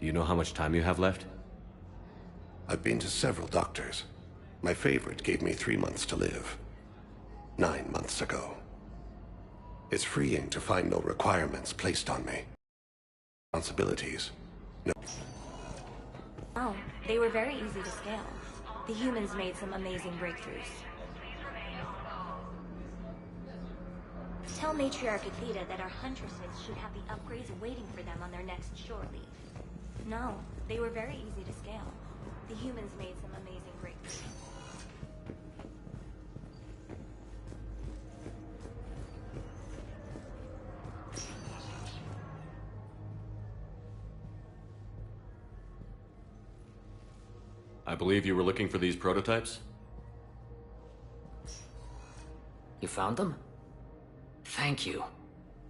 Do you know how much time you have left? I've been to several doctors. My favorite gave me 3 months to live. 9 months ago. It's freeing to find no requirements placed on me. Responsibilities. No. Oh, they were very easy to scale. The humans made some amazing breakthroughs. Tell Matriarch Athena that our huntresses should have the upgrades waiting for them on their next shore leave. No, they were very easy to scale. The humans made some amazing breakthroughs. I believe you were looking for these prototypes? You found them? Thank you.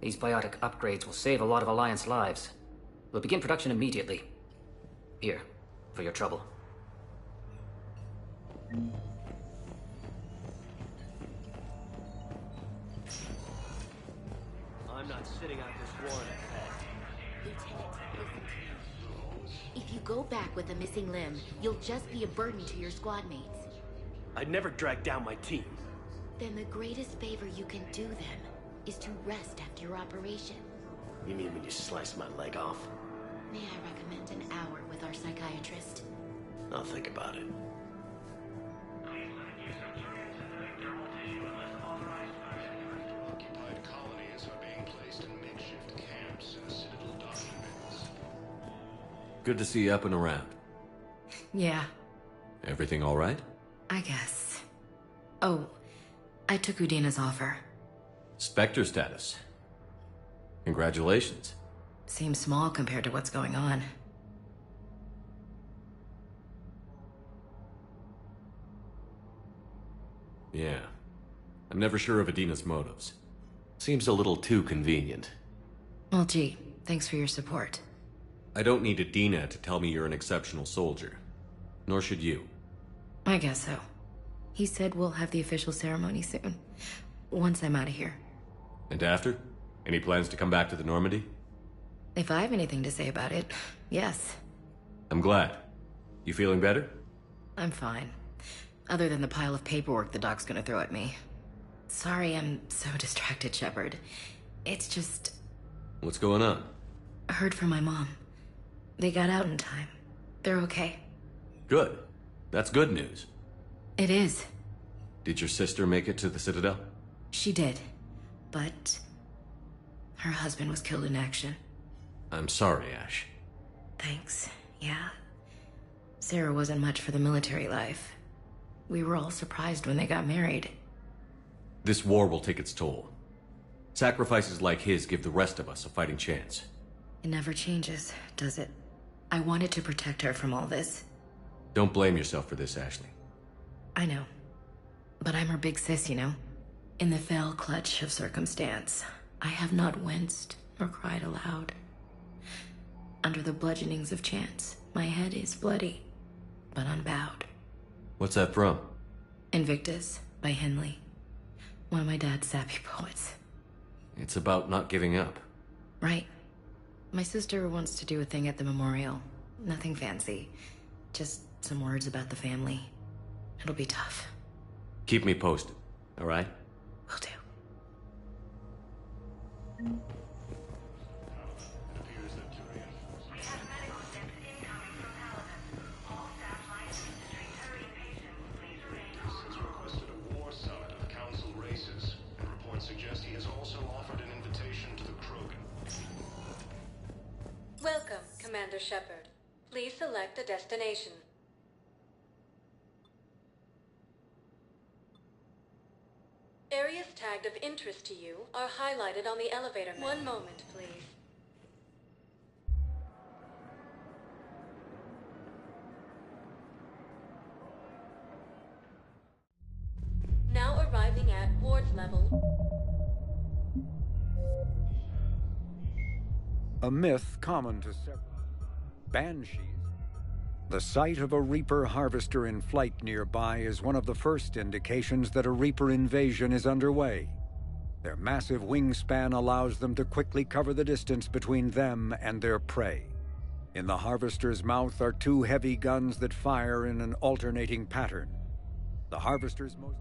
These biotic upgrades will save a lot of Alliance lives. We'll begin production immediately. Here, for your trouble. I'm not sitting out this war in a pet. Lieutenant, listen to me. If you go back with a missing limb, you'll just be a burden to your squad mates. I'd never drag down my team. Then the greatest favor you can do them is to rest after your operation. You mean when you slice my leg off? May I recommend an hour with our psychiatrist? I'll think about it. Occupied colonies are being placed in makeshift camps in Citadel documents. Good to see you up and around. Yeah, Everything all right? I guess. Oh, I took Udina's offer. Spectre status. Congratulations. Seems small compared to what's going on. Yeah. I'm never sure of Adina's motives. Seems a little too convenient. Well, gee, thanks for your support. I don't need Adina to tell me you're an exceptional soldier. Nor should you. I guess so. He said we'll have the official ceremony soon. Once I'm out of here. And after? Any plans to come back to the Normandy? If I have anything to say about it, yes. I'm glad. You feeling better? I'm fine. Other than the pile of paperwork the doc's gonna throw at me. Sorry I'm so distracted, Shepard. It's just... What's going on? I heard from my mom. They got out in time. They're okay. Good. That's good news. It is. Did your sister make it to the Citadel? She did. But... her husband was killed in action. I'm sorry, Ash. Thanks. Yeah. Sarah wasn't much for the military life. We were all surprised when they got married. This war will take its toll. Sacrifices like his give the rest of us a fighting chance. It never changes, does it? I wanted to protect her from all this. Don't blame yourself for this, Ashley. I know. But I'm her big sis, you know? In the fell clutch of circumstance, I have not winced nor cried aloud. Under the bludgeonings of chance, my head is bloody, but unbowed. What's that from? Invictus by Henley. One of my dad's sappy poets. It's about not giving up. Right. My sister wants to do a thing at the memorial. Nothing fancy. Just some words about the family. It'll be tough. Keep me posted, all right? Will do. Has requested a war summit of council races, and reports suggest he has also offered an invitation to the Krogan. Welcome, Commander Shepard. Please select a destination. Areas tagged of interest to you are highlighted on the elevator map. One moment, please. Now arriving at ward level. A myth common to several banshees. The sight of a Reaper harvester in flight nearby is one of the first indications that a Reaper invasion is underway. Their massive wingspan allows them to quickly cover the distance between them and their prey. In the Harvester's mouth are two heavy guns that fire in an alternating pattern. The Harvester's most...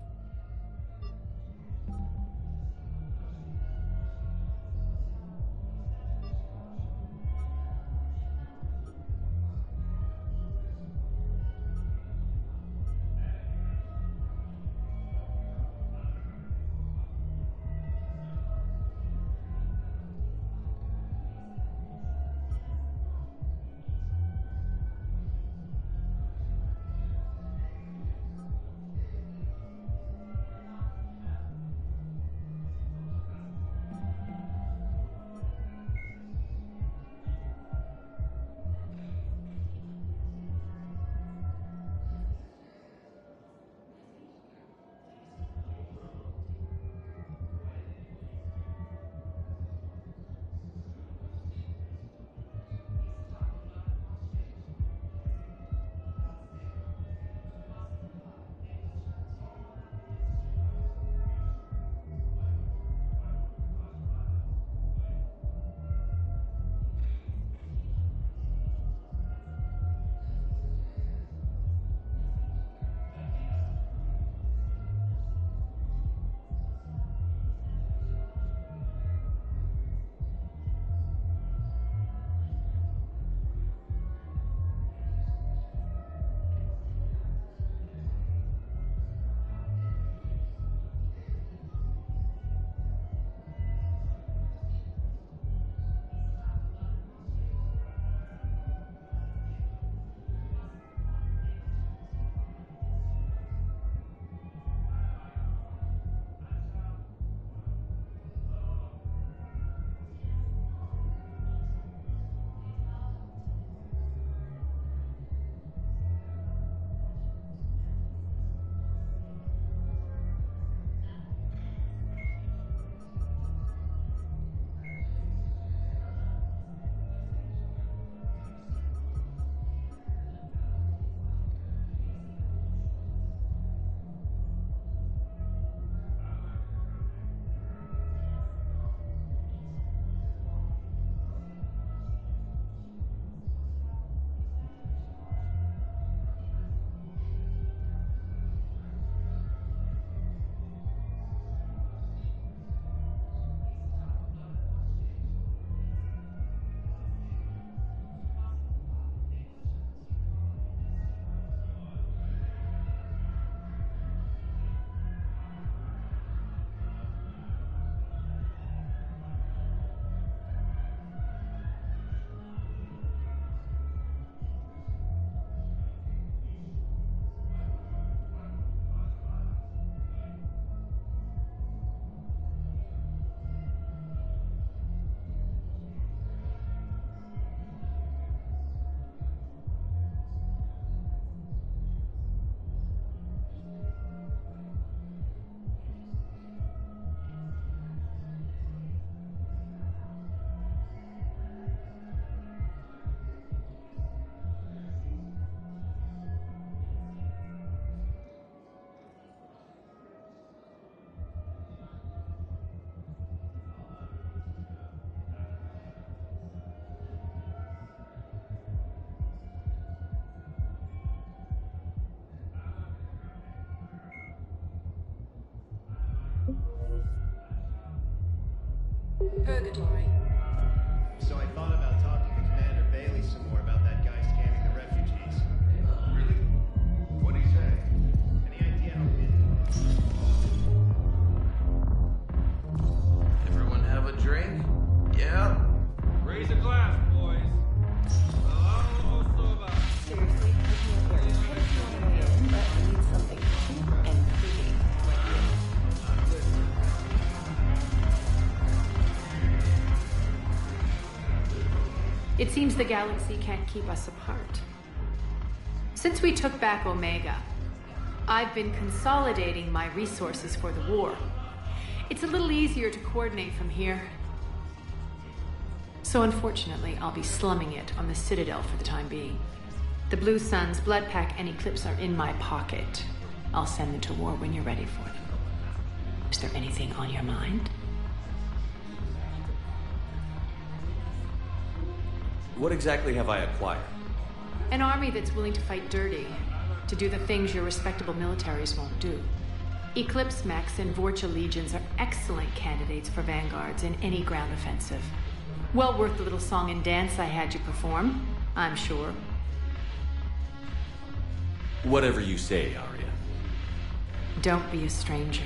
Purgatory. So I thought about talking to Commander Bailey some more about that guy scamming the refugees. Really? What'd he say? Any idea how big? Everyone have a drink? Yeah. Raise a glass, boys. Seriously, I can't hear. I just want to weigh in, but I need something cheap and pretty. It seems the galaxy can't keep us apart. Since we took back Omega, I've been consolidating my resources for the war. It's a little easier to coordinate from here. So unfortunately, I'll be slumming it on the Citadel for the time being. The Blue Suns, Blood Pack, and Eclipse are in my pocket. I'll send them to war when you're ready for them. Is there anything on your mind? What exactly have I acquired? An army that's willing to fight dirty, to do the things your respectable militaries won't do. Eclipse mechs and Vorcha legions are excellent candidates for vanguards in any ground offensive. Well worth the little song and dance I had you perform, I'm sure. Whatever you say, Arya. Don't be a stranger.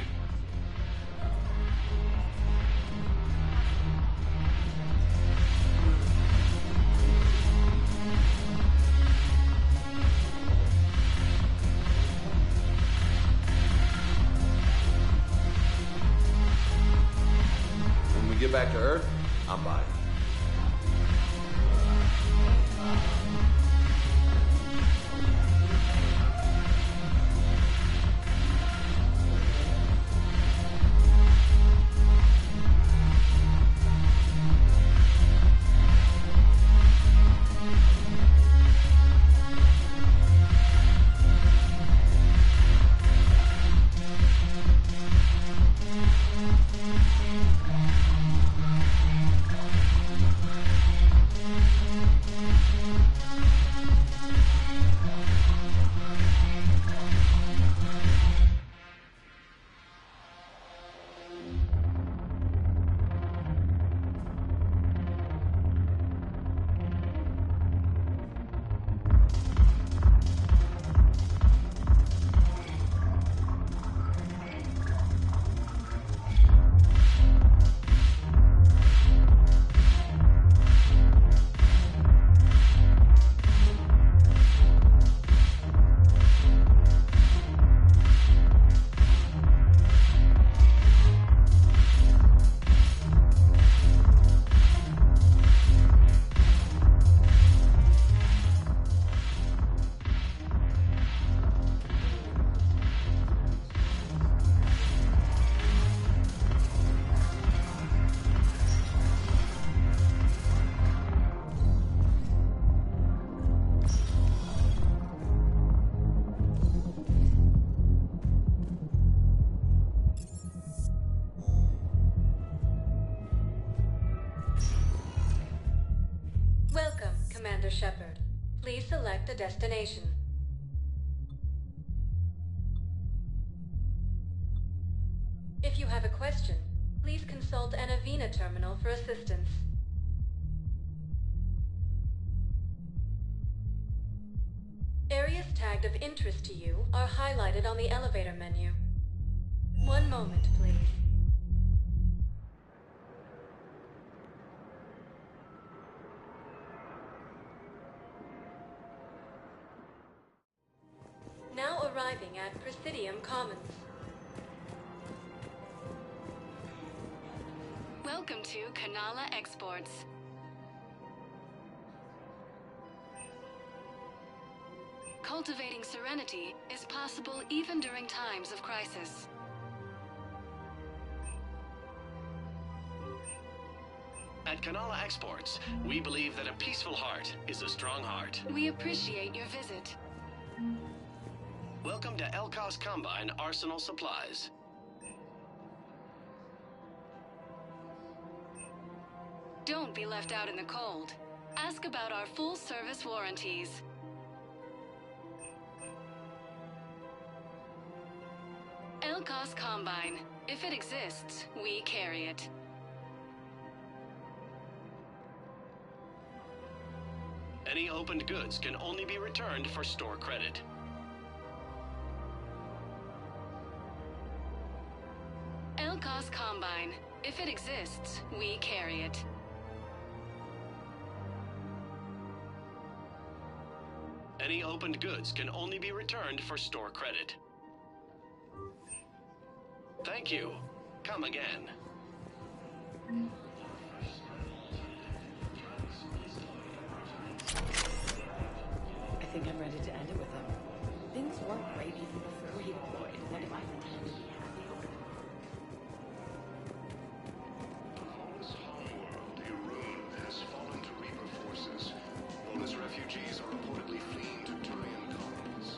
When we get back to Earth, I'm by. Welcome, Commander Shepard. Please select a destination. If you have a question, please consult an Avena terminal for assistance. Areas tagged of interest to you are highlighted on the elevator menu. One moment, please. Now arriving at Presidium Commons. Welcome to Kanala Exports. Cultivating serenity is possible even during times of crisis. At Kanala Exports, we believe that a peaceful heart is a strong heart. We appreciate your visit. Welcome to Elkos Combine Arsenal Supplies. Don't be left out in the cold. Ask about our full-service warranties. Elkos Combine. If it exists, we carry it. Any opened goods can only be returned for store credit. Elkos Combine. If it exists, we carry it. Any opened goods can only be returned for store credit. Thank you. Come again. I think I'm ready to end it with him. Things weren't great even before he deployed. What if I pretend to be happy? This homeworld, Irun, has fallen to Reaper forces. Bonus refugees are reportedly fleeing to Turian colonies.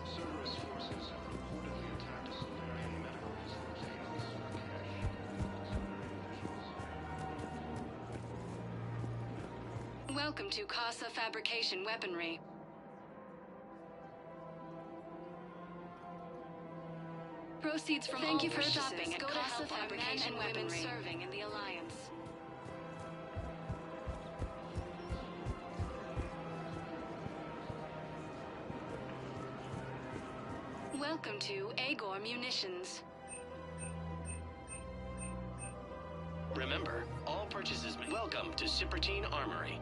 Cerberus forces have reportedly attacked a Solarian medical facility. Welcome to Casa Fabrication Weaponry. Proceeds from all purchases go to help our men and women serving in the Alliance. Welcome to Agor Munitions. Remember, all purchases. Welcome to Cipertine Armory.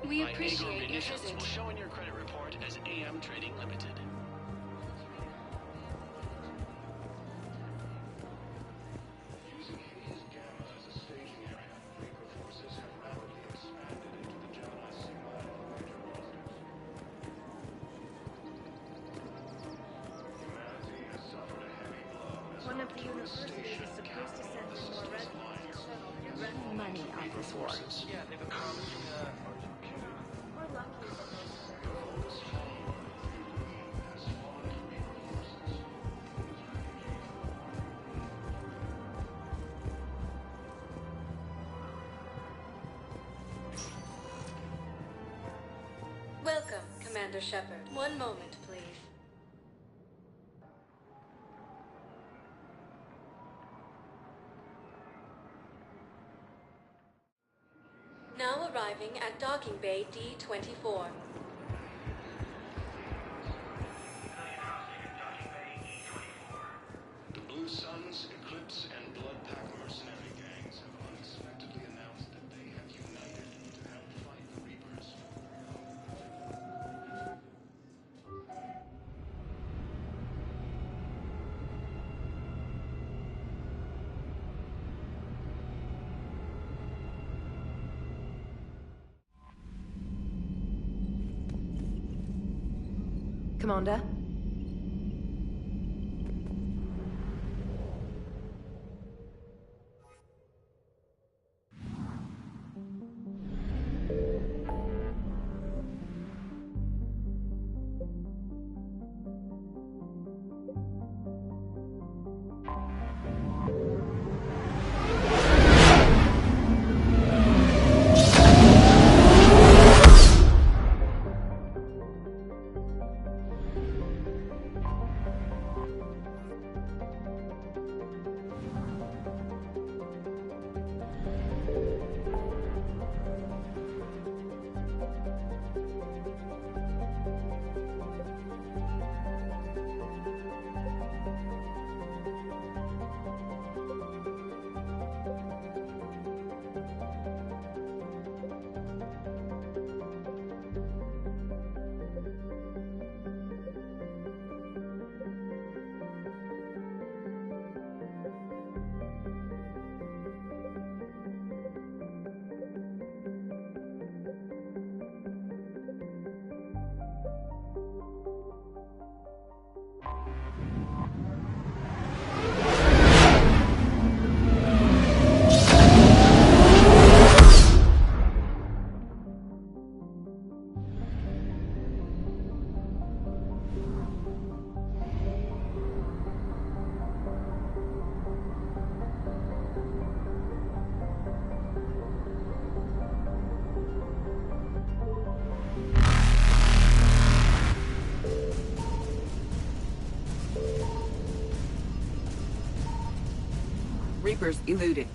We Agor appreciate your Munitions visit. will show in your credit report as AM Trading Limited. Using Hades Gamma as a staging area, Reaper forces have rapidly expanded into the Gemini Sigma and Voyager clusters. Humanity has suffered a heavy blow as One of the Arcturus universities is Station, supposed to send in more residents to settle has run money on this war. Yeah, they've been promising We're lucky that The oldest hallmark of the Elite has fallen to Reaper forces. Welcome, Commander Shepard. One moment, please. Now arriving at Docking Bay D-24. The Blue Suns, Eclipse, and Bloodpack mercenary gangs have unexpectedly announced that they have united to help fight the Reapers. Commander? Reapers eluded.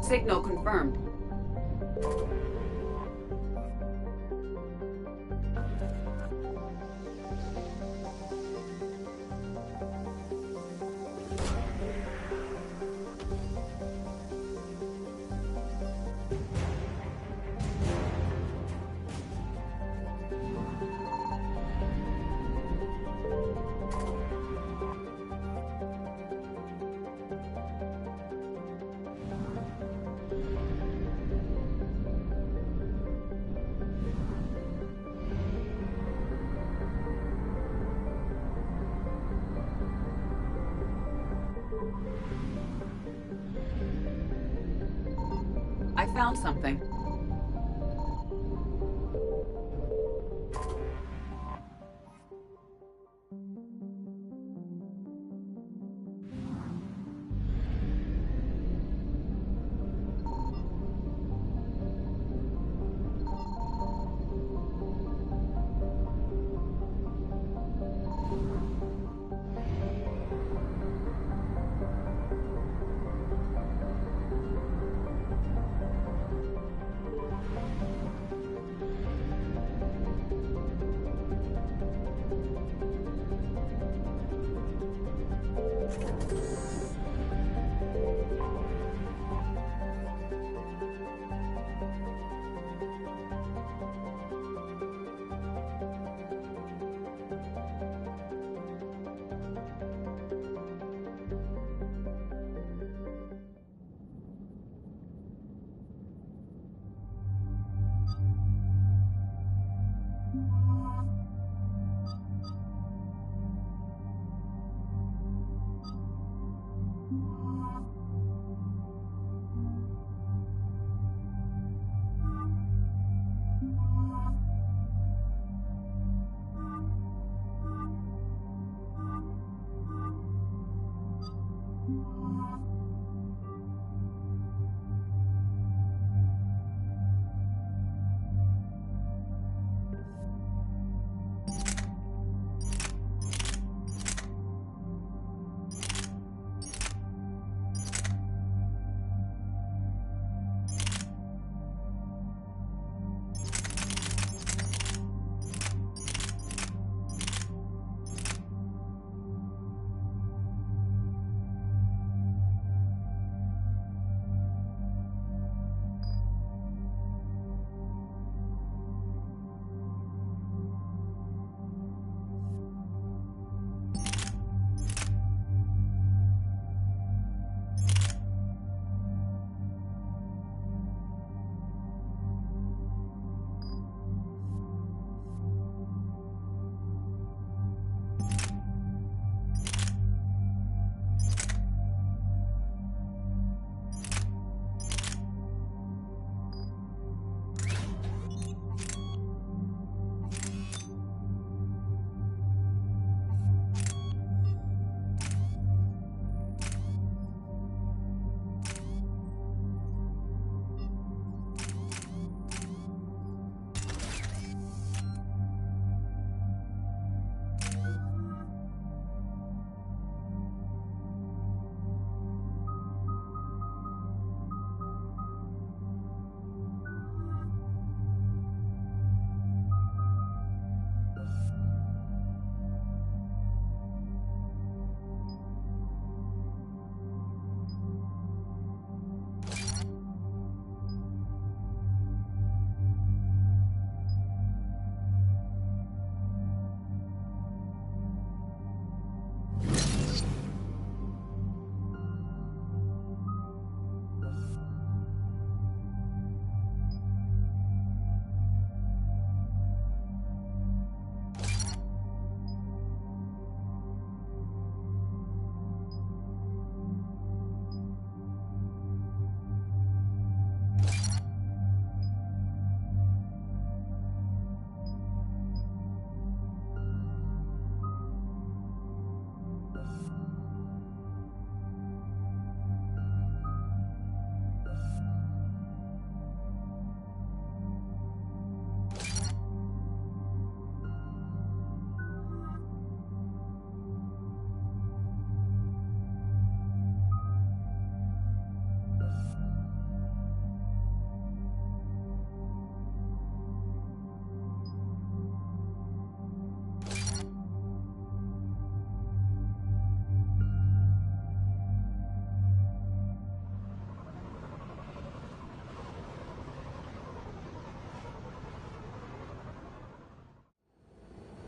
Signal confirmed. I found something.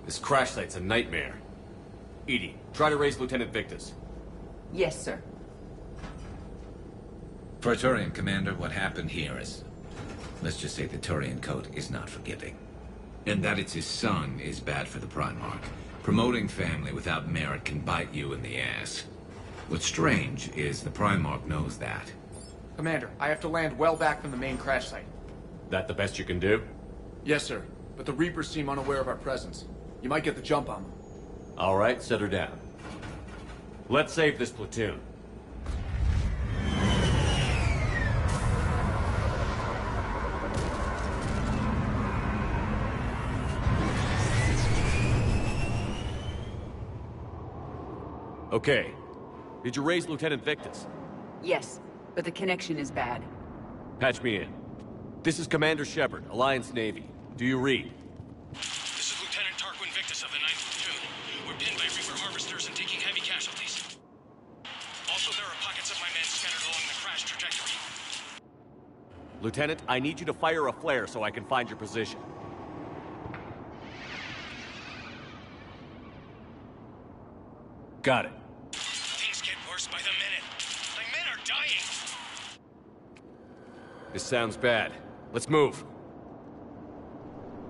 This crash site's a nightmare. Edie, try to raise Lieutenant Victus. Yes, sir. For a Turian commander, what happened here is... let's just say the Turian code is not forgiving. And that it's his son is bad for the Primarch. Promoting family without merit can bite you in the ass. What's strange is the Primarch knows that. Commander, I have to land well back from the main crash site. That the best you can do? Yes, sir. But the Reapers seem unaware of our presence. You might get the jump on them. All right, set her down. Let's save this platoon. Okay. Did you raise Lieutenant Victus? Yes, but the connection is bad. Patch me in. This is Commander Shepard, Alliance Navy. Do you read? This is Lieutenant Tarquin Victus of the 9th Platoon. We're pinned by Reaper harvesters and taking heavy casualties. Also, there are pockets of my men scattered along the crash trajectory. Lieutenant, I need you to fire a flare so I can find your position. Got it. Things get worse by the minute. My men are dying. This sounds bad. Let's move.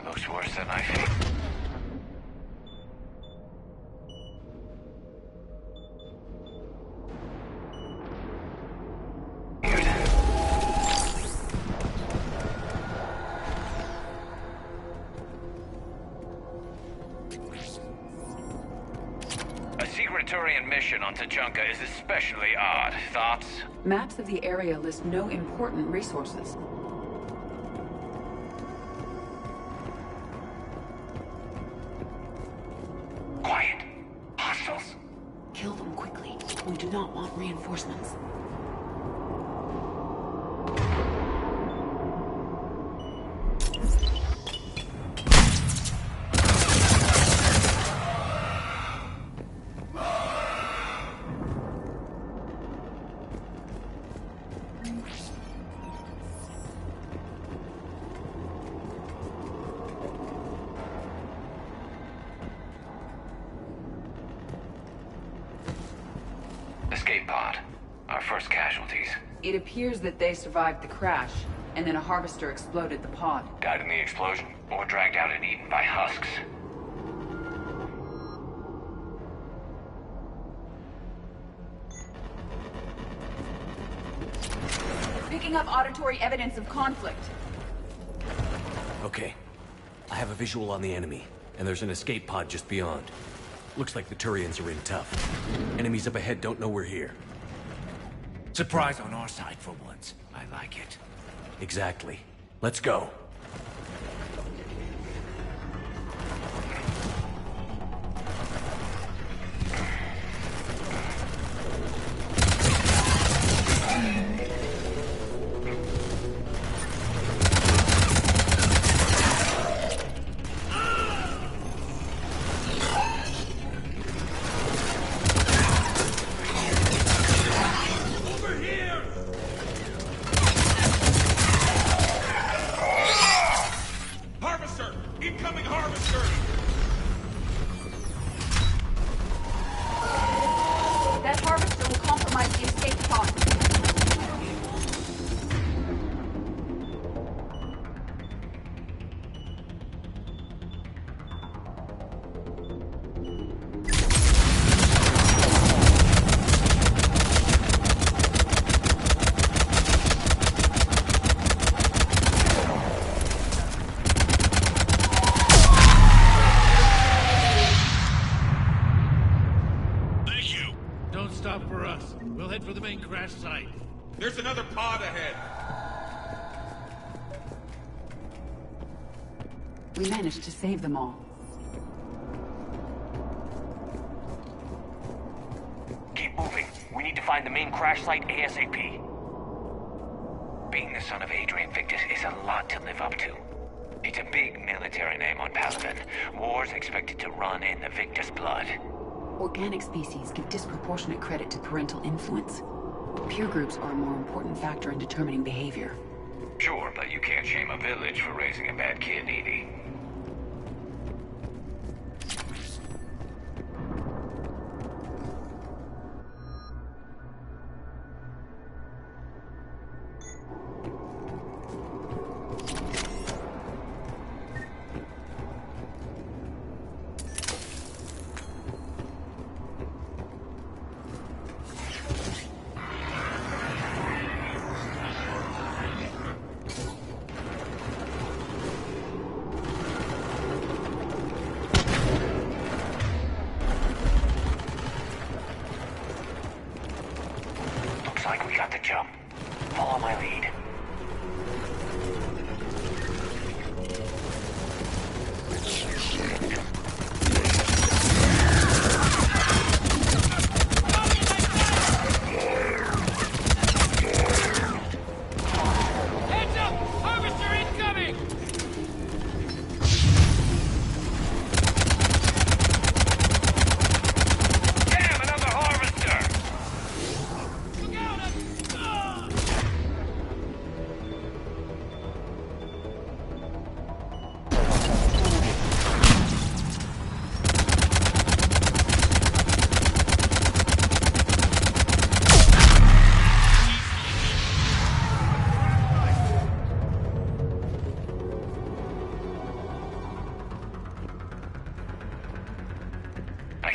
Looks worse than I think. A secret Turian mission on Tachanka is especially odd. Thoughts? Maps of the area list no important resources. Quiet. Hostiles. Kill them quickly. We do not want reinforcements. Escape pod. Our first casualties. It appears that they survived the crash, and then a harvester exploded the pod. Died in the explosion, or dragged out and eaten by husks. Picking up auditory evidence of conflict. Okay. I have a visual on the enemy, and there's an escape pod just beyond. Looks like the Turians are in tough. Enemies up ahead don't know we're here. Surprise on our side for once. I like it. Exactly. Let's go. That harvester will compromise the escape pod. Don't stop for us. We'll head for the main crash site. There's another pod ahead. We managed to save them all. Keep moving. We need to find the main crash site ASAP. Being the son of Adrian Victus is a lot to live up to. It's a big military name on Palaven. War's expected to run in the Victus blood. Organic species give disproportionate credit to parental influence. Peer groups are a more important factor in determining behavior. Sure, but you can't shame a village for raising a bad kid, Edie.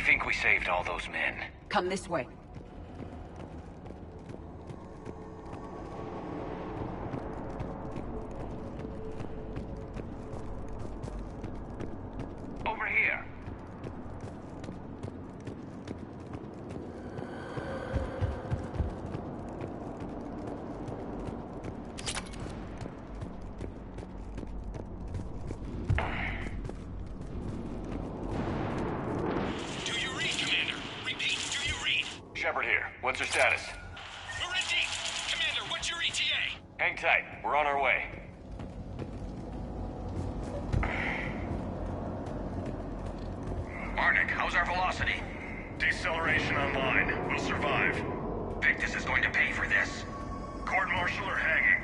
think we saved all those men. Come this way. Over here. Shepard here. What's your status? We're in deep. Commander, what's your ETA? Hang tight. We're on our way. Arnik, how's our velocity? Deceleration online. We'll survive. Victus is going to pay for this. Court-martial or hanging?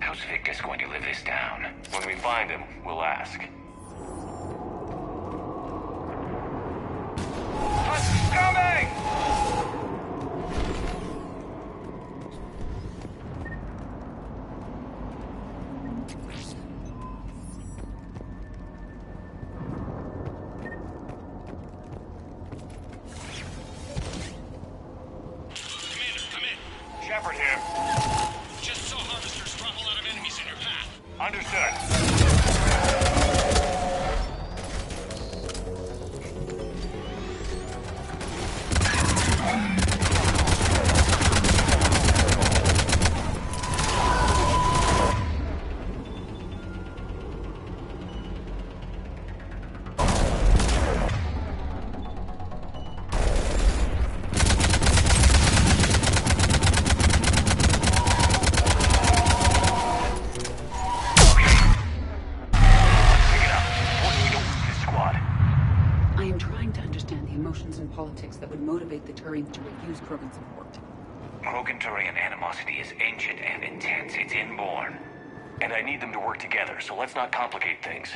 How's Victus going to live this down? When we find him, we'll ask. Husk's coming! Shepard here. Just saw harvesters drop a lot of enemies in your path. Understood. Politics that would motivate the Turians to refuse Krogan support. Krogan-Turian animosity is ancient and intense. It's inborn. And I need them to work together, so let's not complicate things.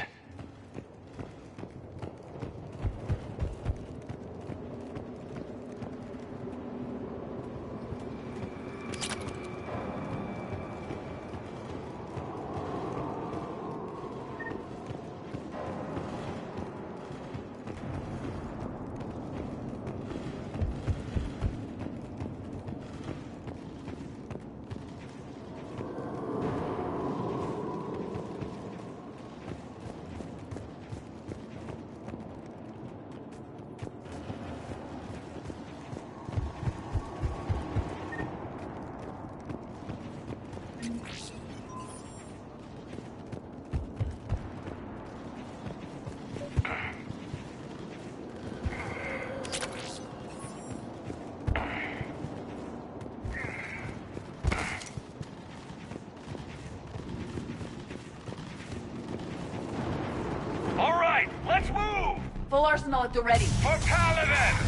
Full arsenal at the ready. For Paladin!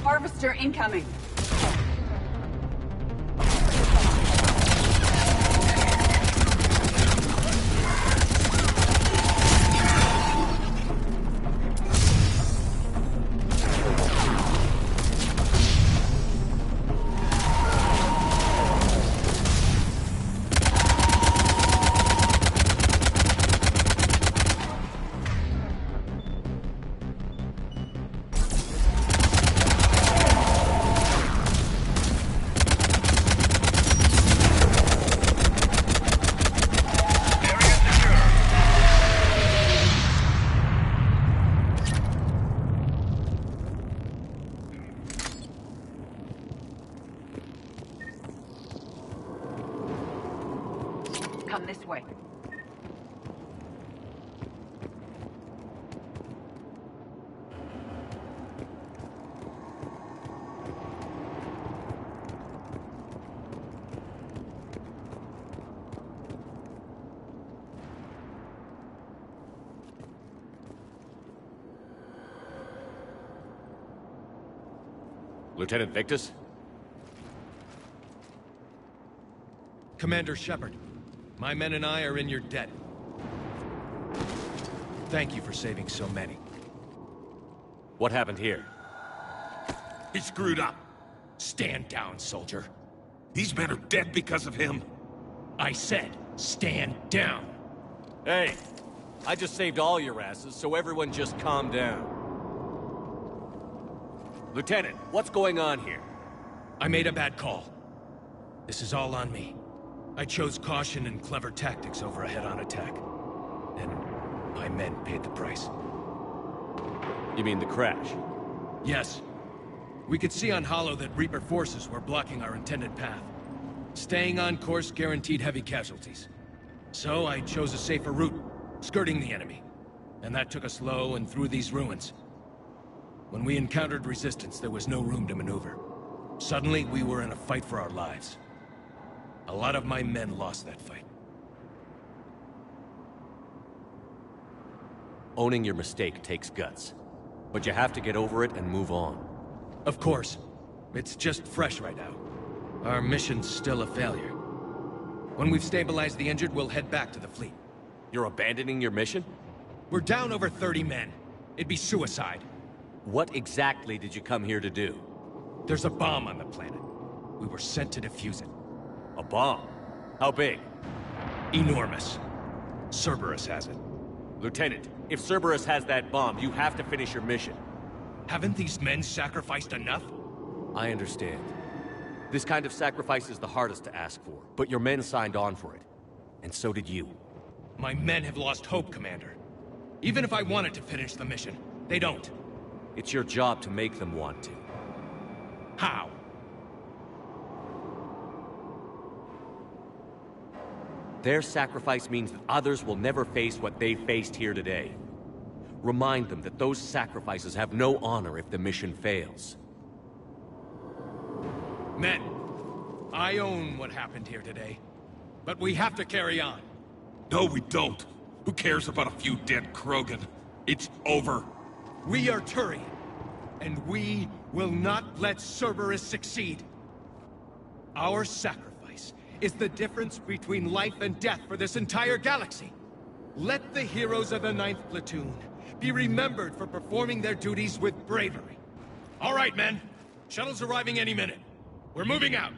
Harvester incoming. way. Lieutenant Victus? Commander Shepard, my men and I are in your debt. Thank you for saving so many. What happened here? He screwed up. Stand down, soldier. These men are dead because of him. I said, stand down. Hey, I just saved all your asses, so everyone just calm down. Lieutenant, what's going on here? I made a bad call. This is all on me. I chose caution and clever tactics over a head-on attack. And my men paid the price. You mean the crash? Yes. We could see on Hollow that Reaper forces were blocking our intended path. Staying on course guaranteed heavy casualties. So I chose a safer route, skirting the enemy. And that took us low and through these ruins. When we encountered resistance, there was no room to maneuver. Suddenly, we were in a fight for our lives. A lot of my men lost that fight. Owning your mistake takes guts. But you have to get over it and move on. Of course. It's just fresh right now. Our mission's still a failure. When we've stabilized the injured, we'll head back to the fleet. You're abandoning your mission? We're down over 30 men. It'd be suicide. What exactly did you come here to do? There's a bomb on the planet. We were sent to defuse it. A bomb? How big? Enormous. Cerberus has it. Lieutenant, if Cerberus has that bomb, you have to finish your mission. Haven't these men sacrificed enough? I understand. This kind of sacrifice is the hardest to ask for, but your men signed on for it. And so did you. My men have lost hope, Commander. Even if I wanted to finish the mission, they don't. It's your job to make them want to. How? Their sacrifice means that others will never face what they faced here today. Remind them that those sacrifices have no honor if the mission fails. Men, I own what happened here today. But we have to carry on. No, we don't. Who cares about a few dead Krogan? It's over. We are Turian, and we will not let Cerberus succeed. Our sacrifice is the difference between life and death for this entire galaxy. Let the heroes of the 9th Platoon be remembered for performing their duties with bravery. All right, men. Shuttle's arriving any minute. We're moving out.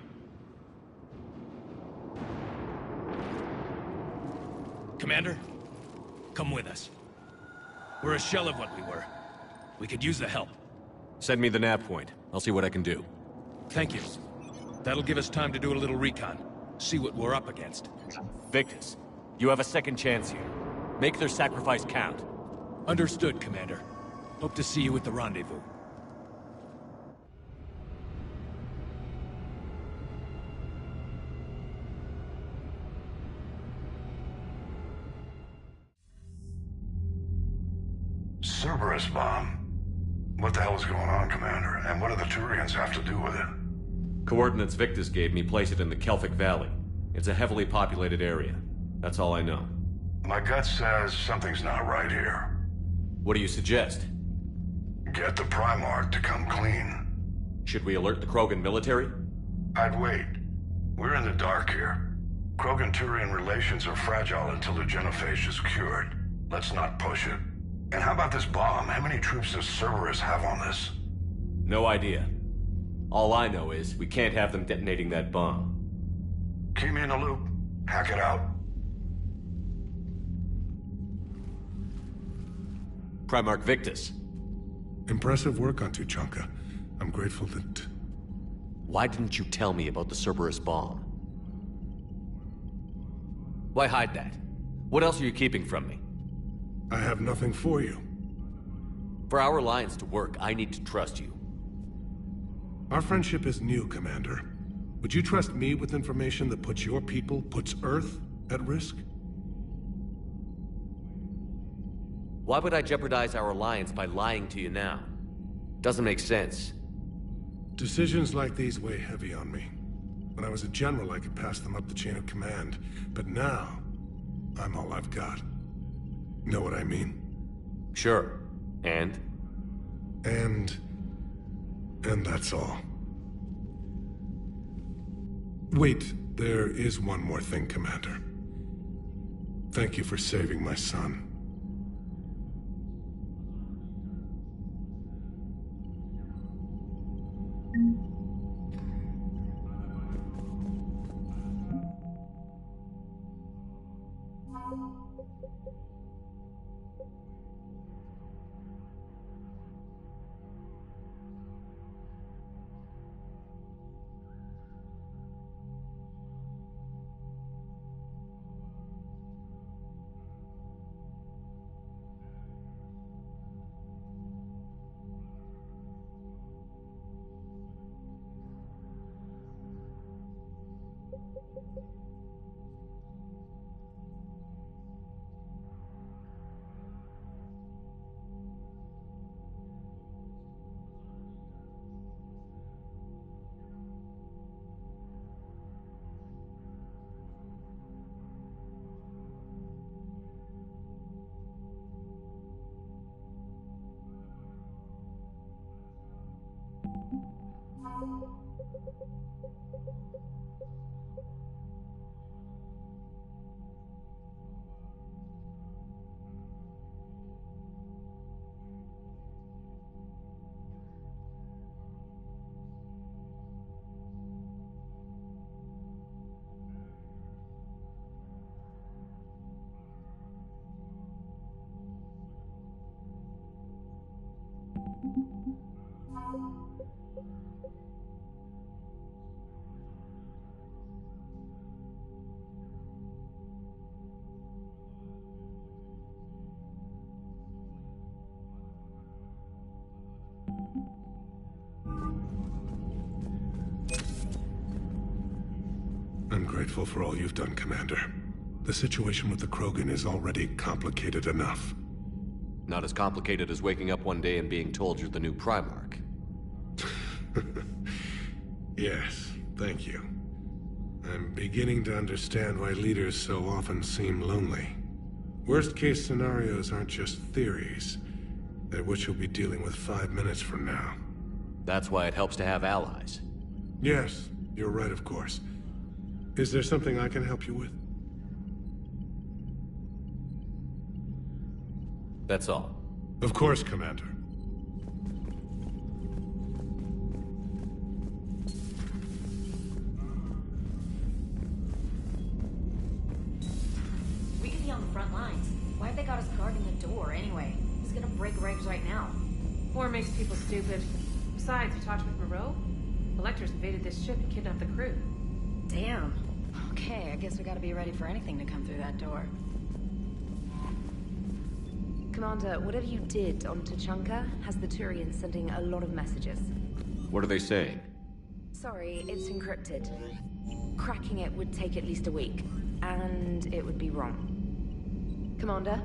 Commander, come with us. We're a shell of what we were. We could use the help. Send me the nav point. I'll see what I can do. Thank you. That'll give us time to do a little recon. See what we're up against. Victus, you have a second chance here. Make their sacrifice count. Understood, Commander. Hope to see you at the rendezvous. Cerberus bomb. What the hell is going on, Commander? And what do the Turians have to do with it? Coordinates Victus gave me place it in the Kelphic Valley. It's a heavily populated area. That's all I know. My gut says something's not right here. What do you suggest? Get the Primarch to come clean. Should we alert the Krogan military? I'd wait. We're in the dark here. Krogan-Turian relations are fragile until the genophage is cured. Let's not push it. And how about this bomb? How many troops does Cerberus have on this? No idea. All I know is we can't have them detonating that bomb. Keep me in the loop. Hack it out. Primarch Victus. Impressive work on Tuchanka. I'm grateful that... Why didn't you tell me about the Cerberus bomb? Why hide that? What else are you keeping from me? I have nothing for you. For our alliance to work, I need to trust you. Our friendship is new, Commander. Would you trust me with information that puts your people, puts Earth, at risk? Why would I jeopardize our alliance by lying to you now? Doesn't make sense. Decisions like these weigh heavy on me. When I was a general, I could pass them up the chain of command. But now, I'm all I've got. Know what I mean? Sure. And? And that's all. Wait, there is one more thing, Commander. Thank you for saving my son. I'm grateful for all you've done, Commander. The situation with the Krogan is already complicated enough. Not as complicated as waking up one day and being told you're the new Primarch. Yes, thank you. I'm beginning to understand why leaders so often seem lonely. Worst-case scenarios aren't just theories. They're what you'll be dealing with 5 minutes from now. That's why it helps to have allies. Yes, you're right, of course. Is there something I can help you with? That's all. Of course, Commander. We could be on the front lines. Why have they got us guarding the door anyway? Who's gonna break regs right now? War makes people stupid. Besides, you talked with Moreau? Electors invaded this ship and kidnapped the crew. Damn. Okay, I guess we gotta be ready for anything to come through that door. Commander, whatever you did on Tuchanka has the Turians sending a lot of messages. What are they saying? Sorry, it's encrypted. Cracking it would take at least a week, and it would be wrong. Commander?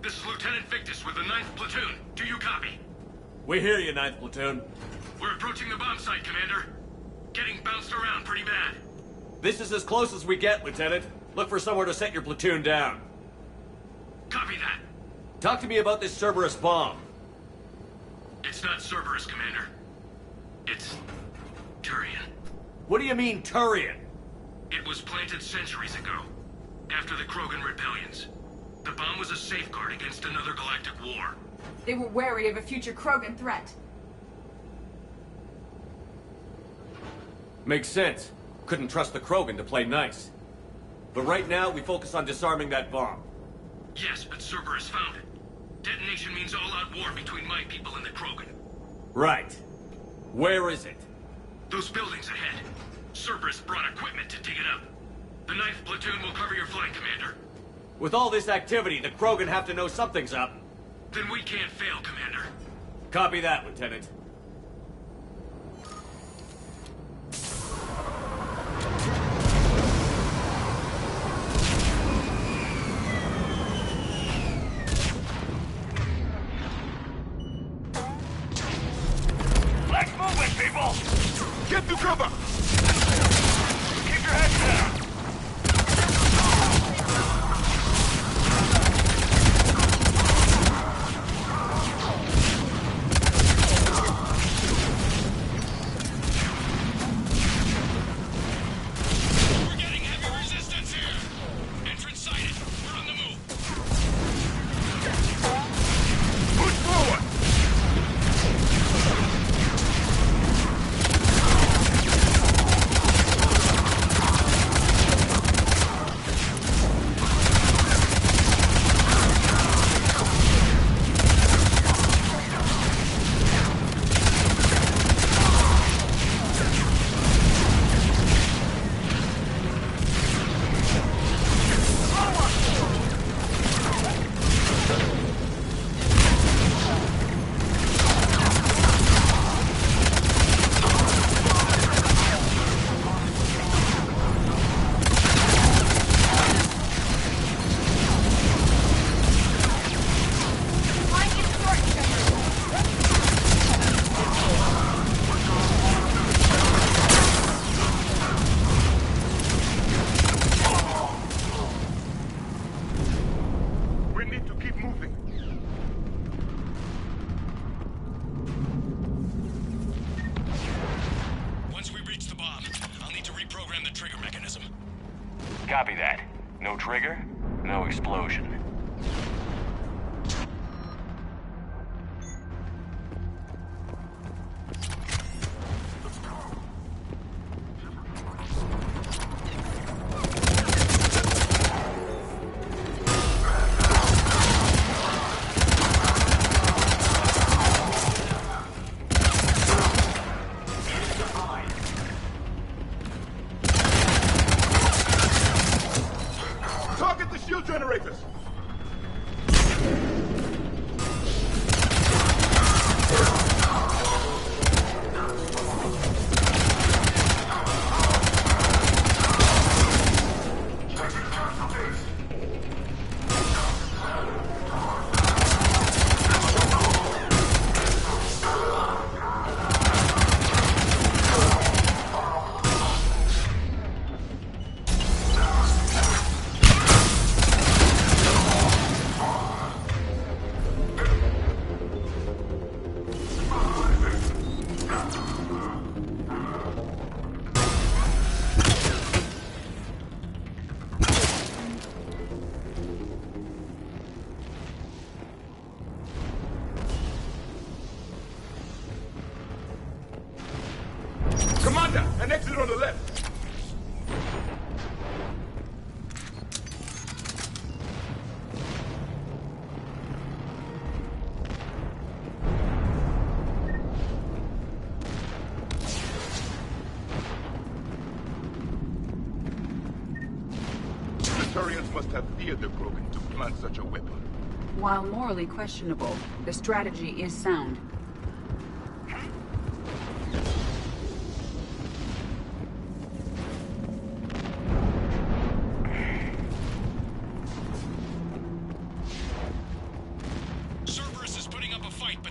This is Lieutenant Victus with the 9th Platoon. Do you copy? We hear you, 9th Platoon. We're approaching the bomb site, Commander. Getting bounced around pretty bad. This is as close as we get, Lieutenant. Look for somewhere to set your platoon down. Copy that. Talk to me about this Cerberus bomb. It's not Cerberus, Commander. It's Turian. What do you mean, Turian? It was planted centuries ago, after the Krogan rebellions. The bomb was a safeguard against another galactic war. They were wary of a future Krogan threat. Makes sense. Couldn't trust the Krogan to play nice. But right now, we focus on disarming that bomb. Yes, but Cerberus found it. Detonation means all-out war between my people and the Krogan. Right. Where is it? Those buildings ahead. Cerberus brought equipment to dig it up. The 9th Platoon will cover your flank, Commander. With all this activity, the Krogan have to know something's up. Then we can't fail, Commander. Copy that, Lieutenant. Let's move it, people! Get to cover! Keep your heads down! We're getting heavy resistance here! Entrance sighted. We're on the move. Push forward! We need to keep moving. Once we reach the bomb, I'll need to reprogram the trigger mechanism. Copy that. No trigger, no explosion. Target the shield generators! Commander, an exit on the left. The Turians must have feared the Krogan to plant such a weapon. While morally questionable, the strategy is sound.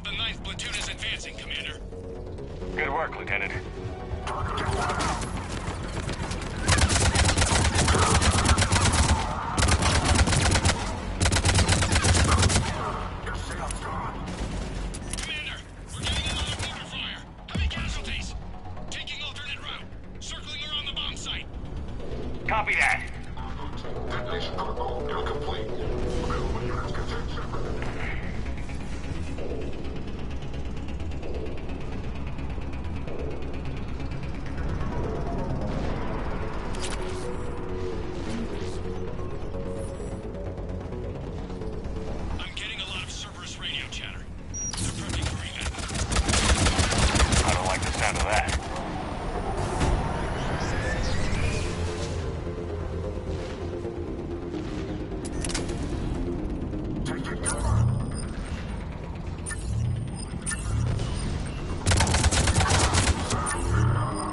that the 9th platoon is advancing, Commander. Good work, Lieutenant. Commander, we're getting a lot of mortar fire. Heavy casualties. Taking alternate route. Circling around the bomb site. Copy that. Detonation protocol incomplete. Available units contain separate. I'm getting a lot of Cerberus radio chatter. They're prepping for event. I don't like the sound of that.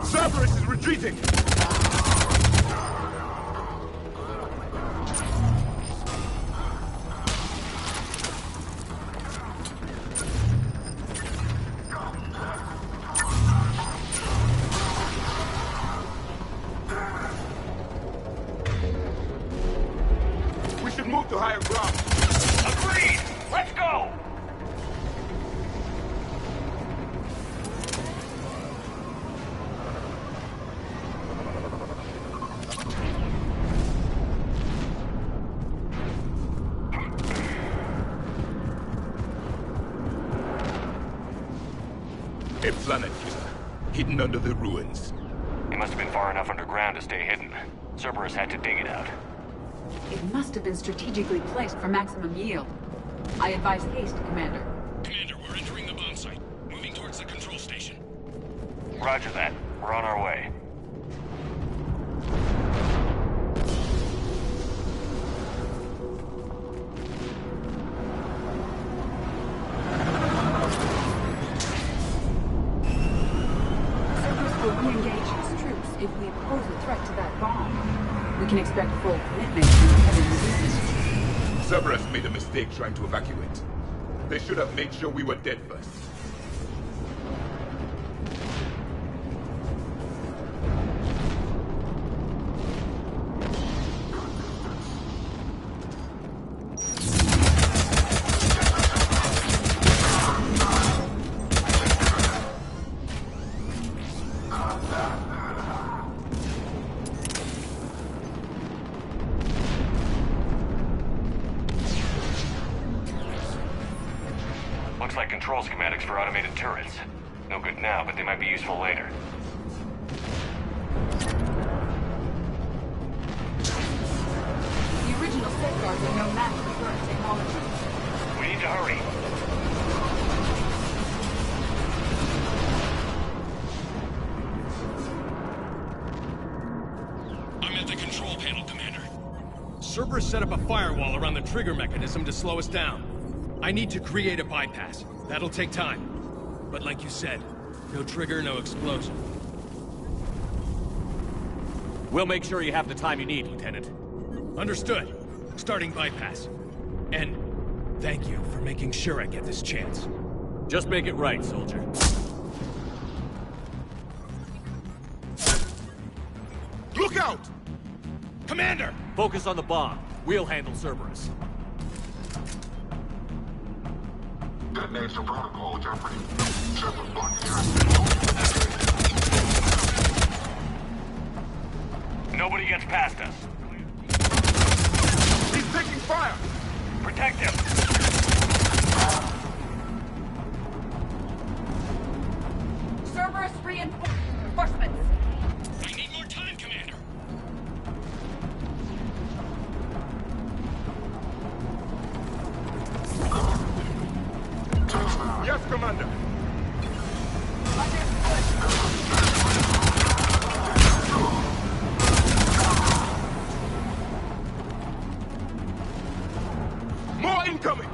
Cerberus is retreating! We should move to higher ground. Agreed! Let's go! A planet killer, hidden under the ruins. It must have been far enough underground to stay hidden. Cerberus had to dig it out. It must have been strategically placed for maximum yield. I advise haste, Commander. Commander, we're entering the bomb site. Moving towards the control station. Roger that. We're on our way. Cerberus will re-engage its troops if we oppose a threat to that bomb. We can expect full commitment to heavy resistance. Cerberus made a mistake trying to evacuate. They should have made sure we were dead first. Looks like control schematics for automated turrets. No good now, but they might be useful later. The original safeguards are no match for current technology. We need to hurry. I'm at the control panel, Commander. Cerberus set up a firewall around the trigger mechanism to slow us down. I need to create a bypass. That'll take time. But like you said, no trigger, no explosion. We'll make sure you have the time you need, Lieutenant. Understood. Starting bypass. And thank you for making sure I get this chance. Just make it right, soldier. Look out! Commander! Focus on the bomb. We'll handle Cerberus. Detonation protocol jeopardy. Shepard blocking Nobody gets past us. He's taking fire! Protect him! Cerberus reinforcements! I need more time, Commander. Yes, Commander. More incoming!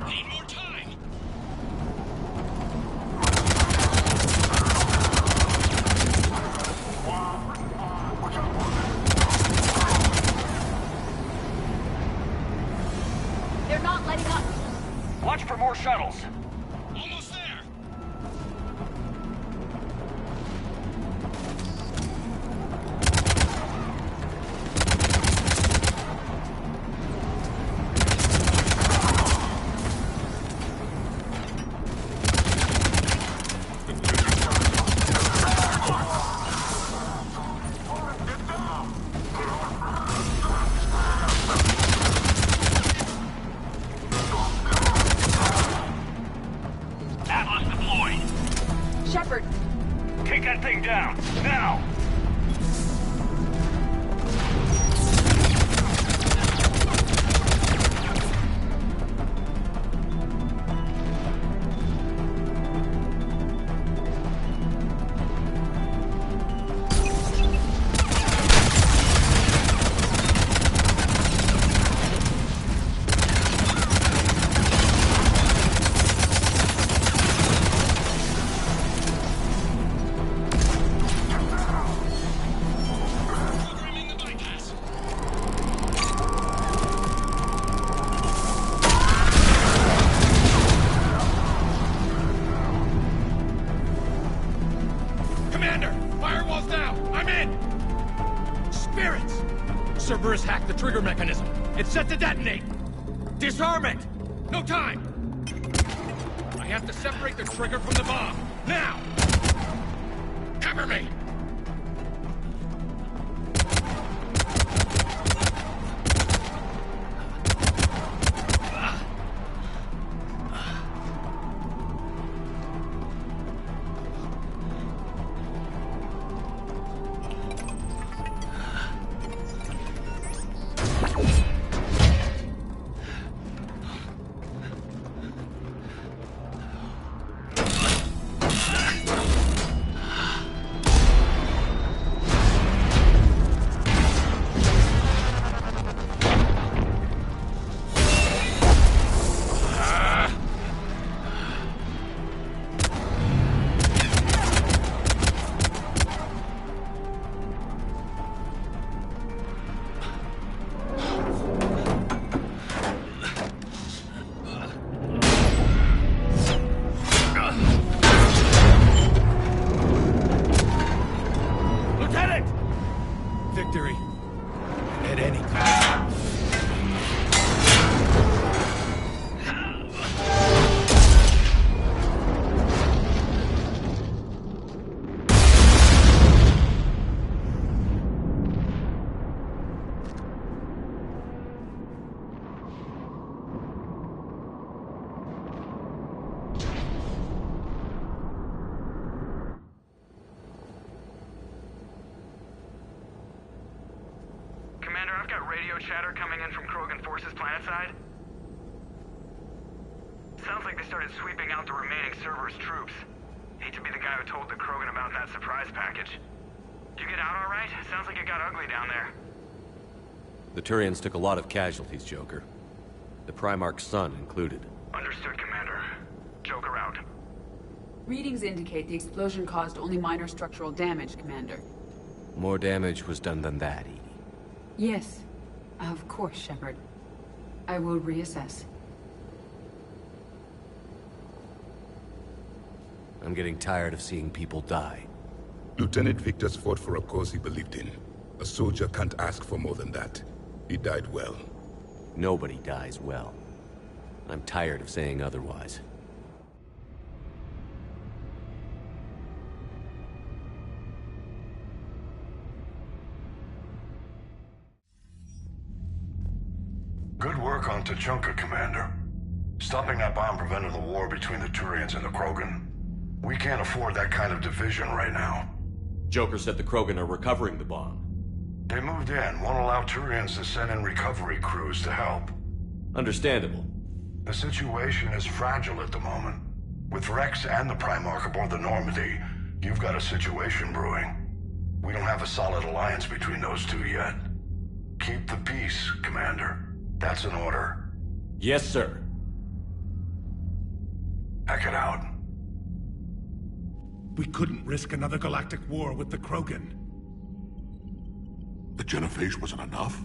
Need more time. They're not letting up! Watch for more shuttles. Almost Shepard! Take that thing down, now! Cerberus hacked the trigger mechanism. It's set to detonate. Disarm it! No time! I have to separate the trigger from the bomb. Now! Cover me! Victory. At any cost. I've got radio chatter coming in from Krogan forces planetside. Sounds like they started sweeping out the remaining Cerberus troops. Hate to be the guy who told the Krogan about that surprise package. You get out all right? Sounds like it got ugly down there. The Turians took a lot of casualties, Joker. The Primarch's son included. Understood, Commander. Joker out. Readings indicate the explosion caused only minor structural damage, Commander. More damage was done than that, Edie. Yes, of course, Shepard. I will reassess. I'm getting tired of seeing people die. Lieutenant Victor's fought for a cause he believed in. A soldier can't ask for more than that. He died well. Nobody dies well. I'm tired of saying otherwise. Good work on Tuchanka, Commander. Stopping that bomb prevented the war between the Turians and the Krogan. We can't afford that kind of division right now. Joker said the Krogan are recovering the bomb. They moved in, won't allow Turians to send in recovery crews to help. Understandable. The situation is fragile at the moment. With Rex and the Primarch aboard the Normandy, you've got a situation brewing. We don't have a solid alliance between those two yet. Keep the peace, Commander. That's an order. Yes, sir. Hack it out. We couldn't risk another galactic war with the Krogan. The genophage wasn't enough?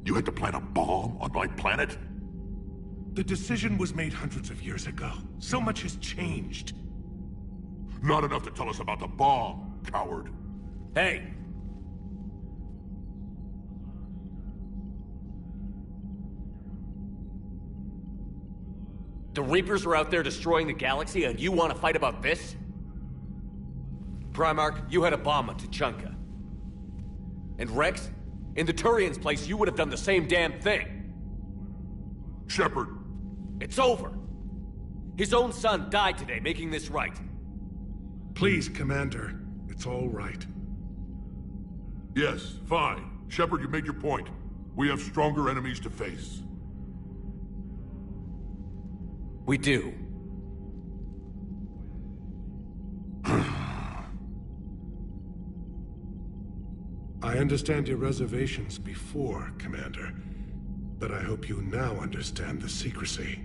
You had to plant a bomb on my planet? The decision was made hundreds of years ago. So much has changed. Not enough to tell us about the bomb, coward. Hey! The Reapers are out there destroying the galaxy, and you want to fight about this? Primarch, you had a bomb on Tuchanka. And Rex, in the Turians' place, you would have done the same damn thing. Shepard. It's over. His own son died today, making this right. Please, Commander. It's all right. Yes, fine. Shepard, you made your point. We have stronger enemies to face. We do. I understand your reservations before, Commander, but I hope you now understand the secrecy.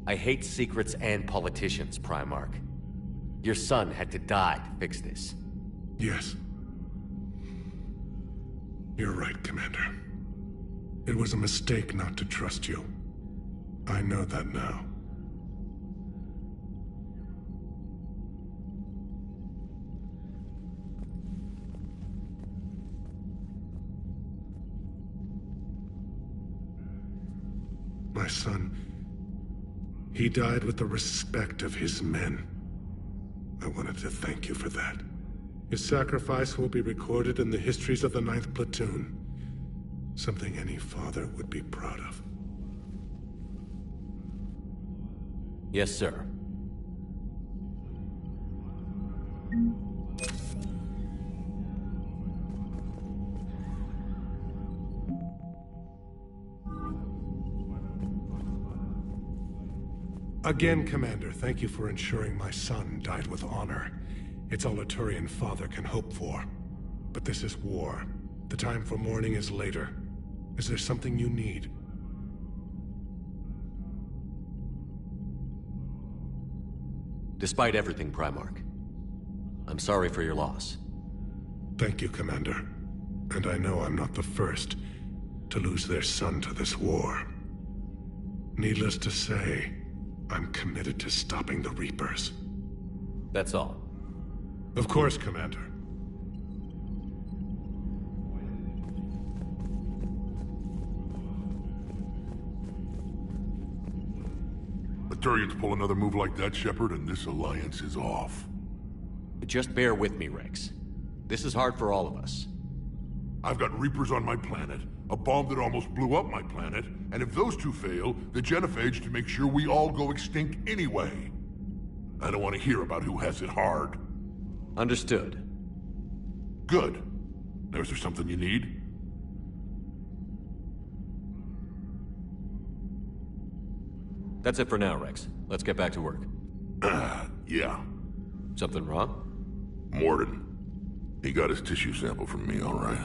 I hate secrets and politicians, Primarch. Your son had to die to fix this. Yes. You're right, Commander. It was a mistake not to trust you. I know that now. My son, he died with the respect of his men. I wanted to thank you for that. His sacrifice will be recorded in the histories of the 9th Platoon. Something any father would be proud of. Yes, sir. Again, Commander, thank you for ensuring my son died with honor. It's all a Turian father can hope for. But this is war. The time for mourning is later. Is there something you need? Despite everything, Primarch, I'm sorry for your loss. Thank you, Commander. And I know I'm not the first to lose their son to this war. Needless to say, I'm committed to stopping the Reapers. That's all. Of course, Commander. The Turians pull another move like that, Shepard, and this alliance is off. Just bear with me, Rex. This is hard for all of us. I've got Reapers on my planet, a bomb that almost blew up my planet, and if those two fail, the genophage to make sure we all go extinct anyway. I don't want to hear about who has it hard. Understood. Good. Now, is there something you need? That's it for now, Rex. Let's get back to work. Yeah. Something wrong? Morden. He got his tissue sample from me, all right.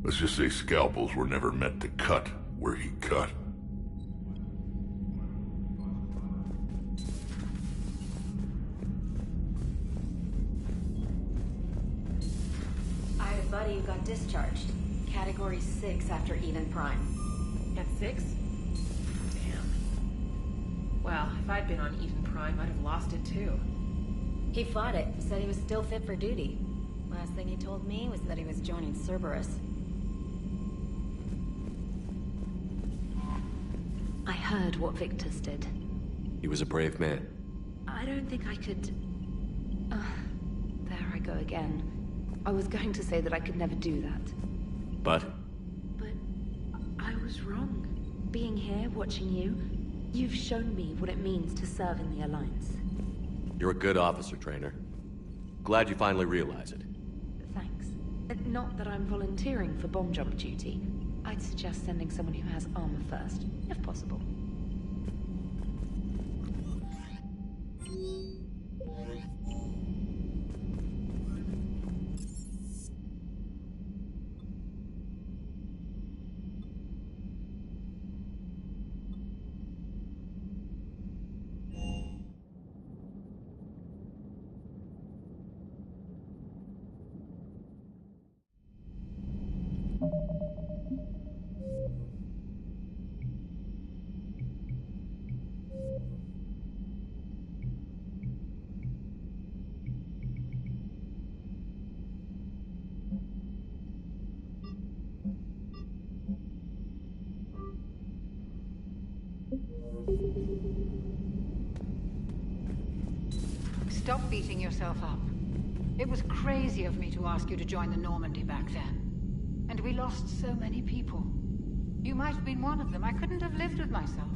Let's just say scalpels were never meant to cut where he cut. I had a buddy who got discharged. Category 6 after Eden Prime. At 6? Damn. Well, if I'd been on Eden Prime, I'd have lost it too. He fought it, said he was still fit for duty. Last thing he told me was that he was joining Cerberus. I heard what Victus did. He was a brave man. I don't think I could... there I go again. I was going to say that I could never do that. But? But I was wrong. Being here, watching you, you've shown me what it means to serve in the Alliance. You're a good officer, Trainer. Glad you finally realize it. Thanks. Not that I'm volunteering for bomb jump duty. I'd suggest sending someone who has armor first, if possible. Stop beating yourself up. It was crazy of me to ask you to join the Normandy back then. And we lost so many people. You might have been one of them. I couldn't have lived with myself.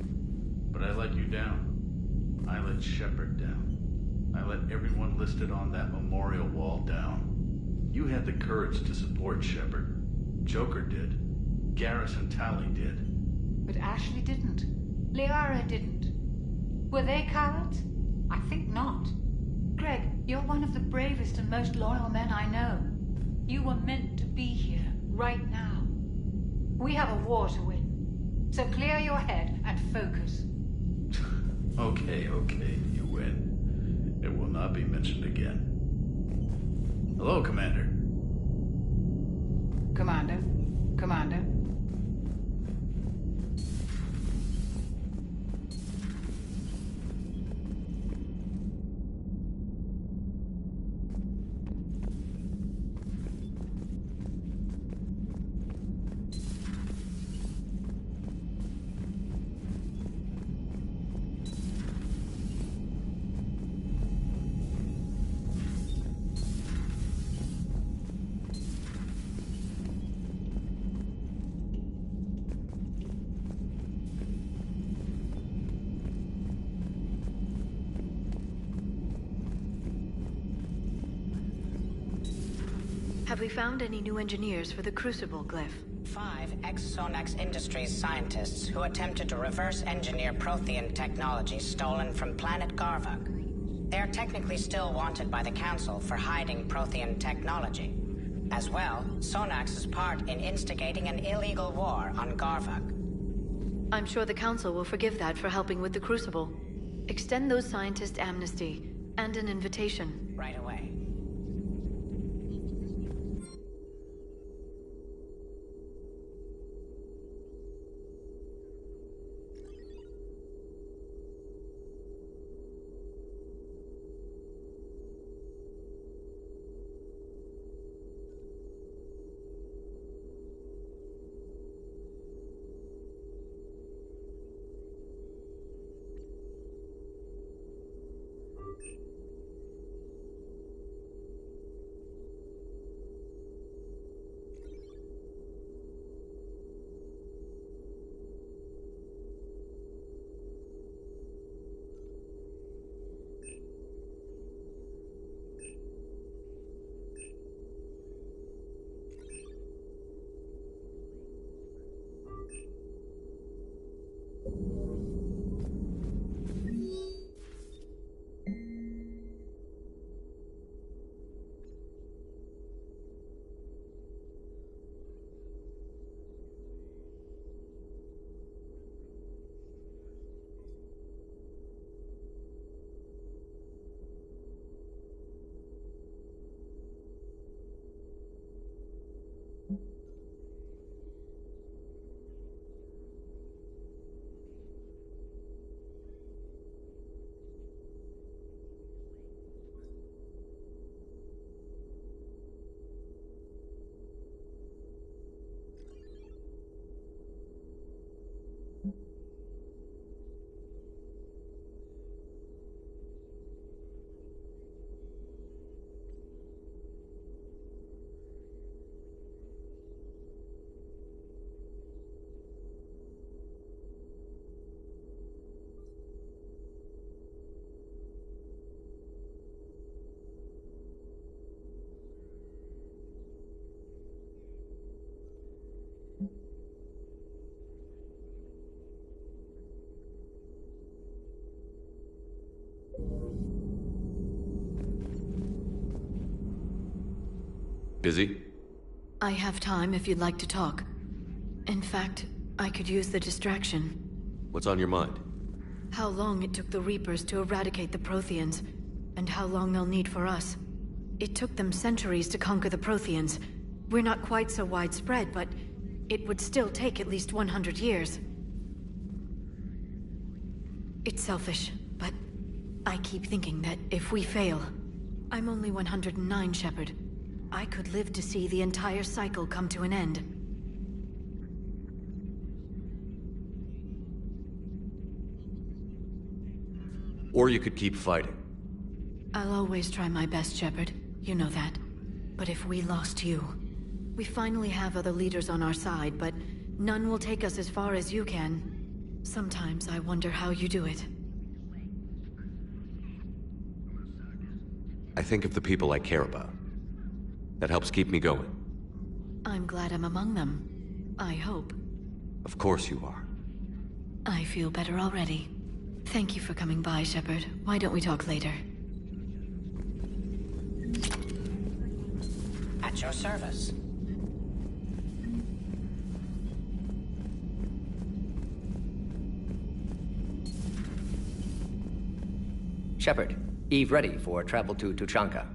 But I let you down. I let Shepard down. I let everyone listed on that memorial wall down. You had the courage to support Shepard. Joker did. Garrus and Tali did. But Ashley didn't. Liara didn't. Were they cowards? I think not. Greg, you're one of the bravest and most loyal men I know. You were meant to be here, right now. We have a war to win. So clear your head and focus. Okay, you win. It will not be mentioned again. Hello, Commander. Commander. Have we found any new engineers for the Crucible glyph? 5 ex-Sonax Industries scientists who attempted to reverse engineer Prothean technology stolen from planet Garvuk. They are technically still wanted by the Council for hiding Prothean technology. As well, Sonax's part in instigating an illegal war on Garvuk. I'm sure the Council will forgive that for helping with the Crucible. Extend those scientists amnesty and an invitation. Right away. Busy? I have time if you'd like to talk. In fact, I could use the distraction. What's on your mind? How long it took the Reapers to eradicate the Protheans, and how long they'll need for us. It took them centuries to conquer the Protheans. We're not quite so widespread, but it would still take at least 100 years. It's selfish, but I keep thinking that if we fail... I'm only 109, Shepard. I could live to see the entire cycle come to an end. Or you could keep fighting. I'll always try my best, Shepard. You know that. But if we lost you... We finally have other leaders on our side, but none will take us as far as you can. Sometimes I wonder how you do it. I think of the people I care about. That helps keep me going. I'm glad I'm among them. I hope. Of course you are. I feel better already. Thank you for coming by, Shepard. Why don't we talk later? At your service. Shepard, Eve ready for travel to Tuchanka.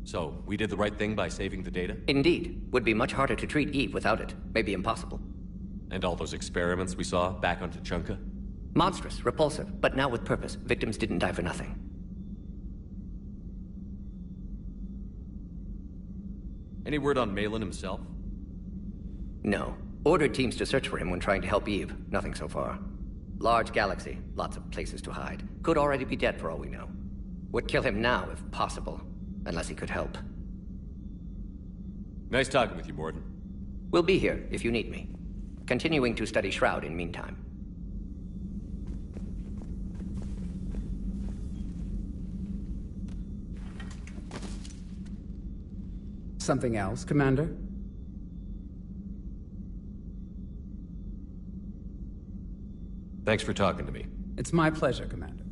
So, we did the right thing by saving the data? Indeed. Would be much harder to treat Eve without it. Maybe impossible. And all those experiments we saw back on Tuchanka? Monstrous, repulsive, but now with purpose. Victims didn't die for nothing. Any word on Malin himself? No. Ordered teams to search for him when trying to help Eve. Nothing so far. Large galaxy, lots of places to hide. Could already be dead for all we know. Would kill him now if possible. Unless he could help. Nice talking with you, Morden. We'll be here if you need me. Continuing to study Shroud in meantime. Something else, Commander? Thanks for talking to me. It's my pleasure, Commander.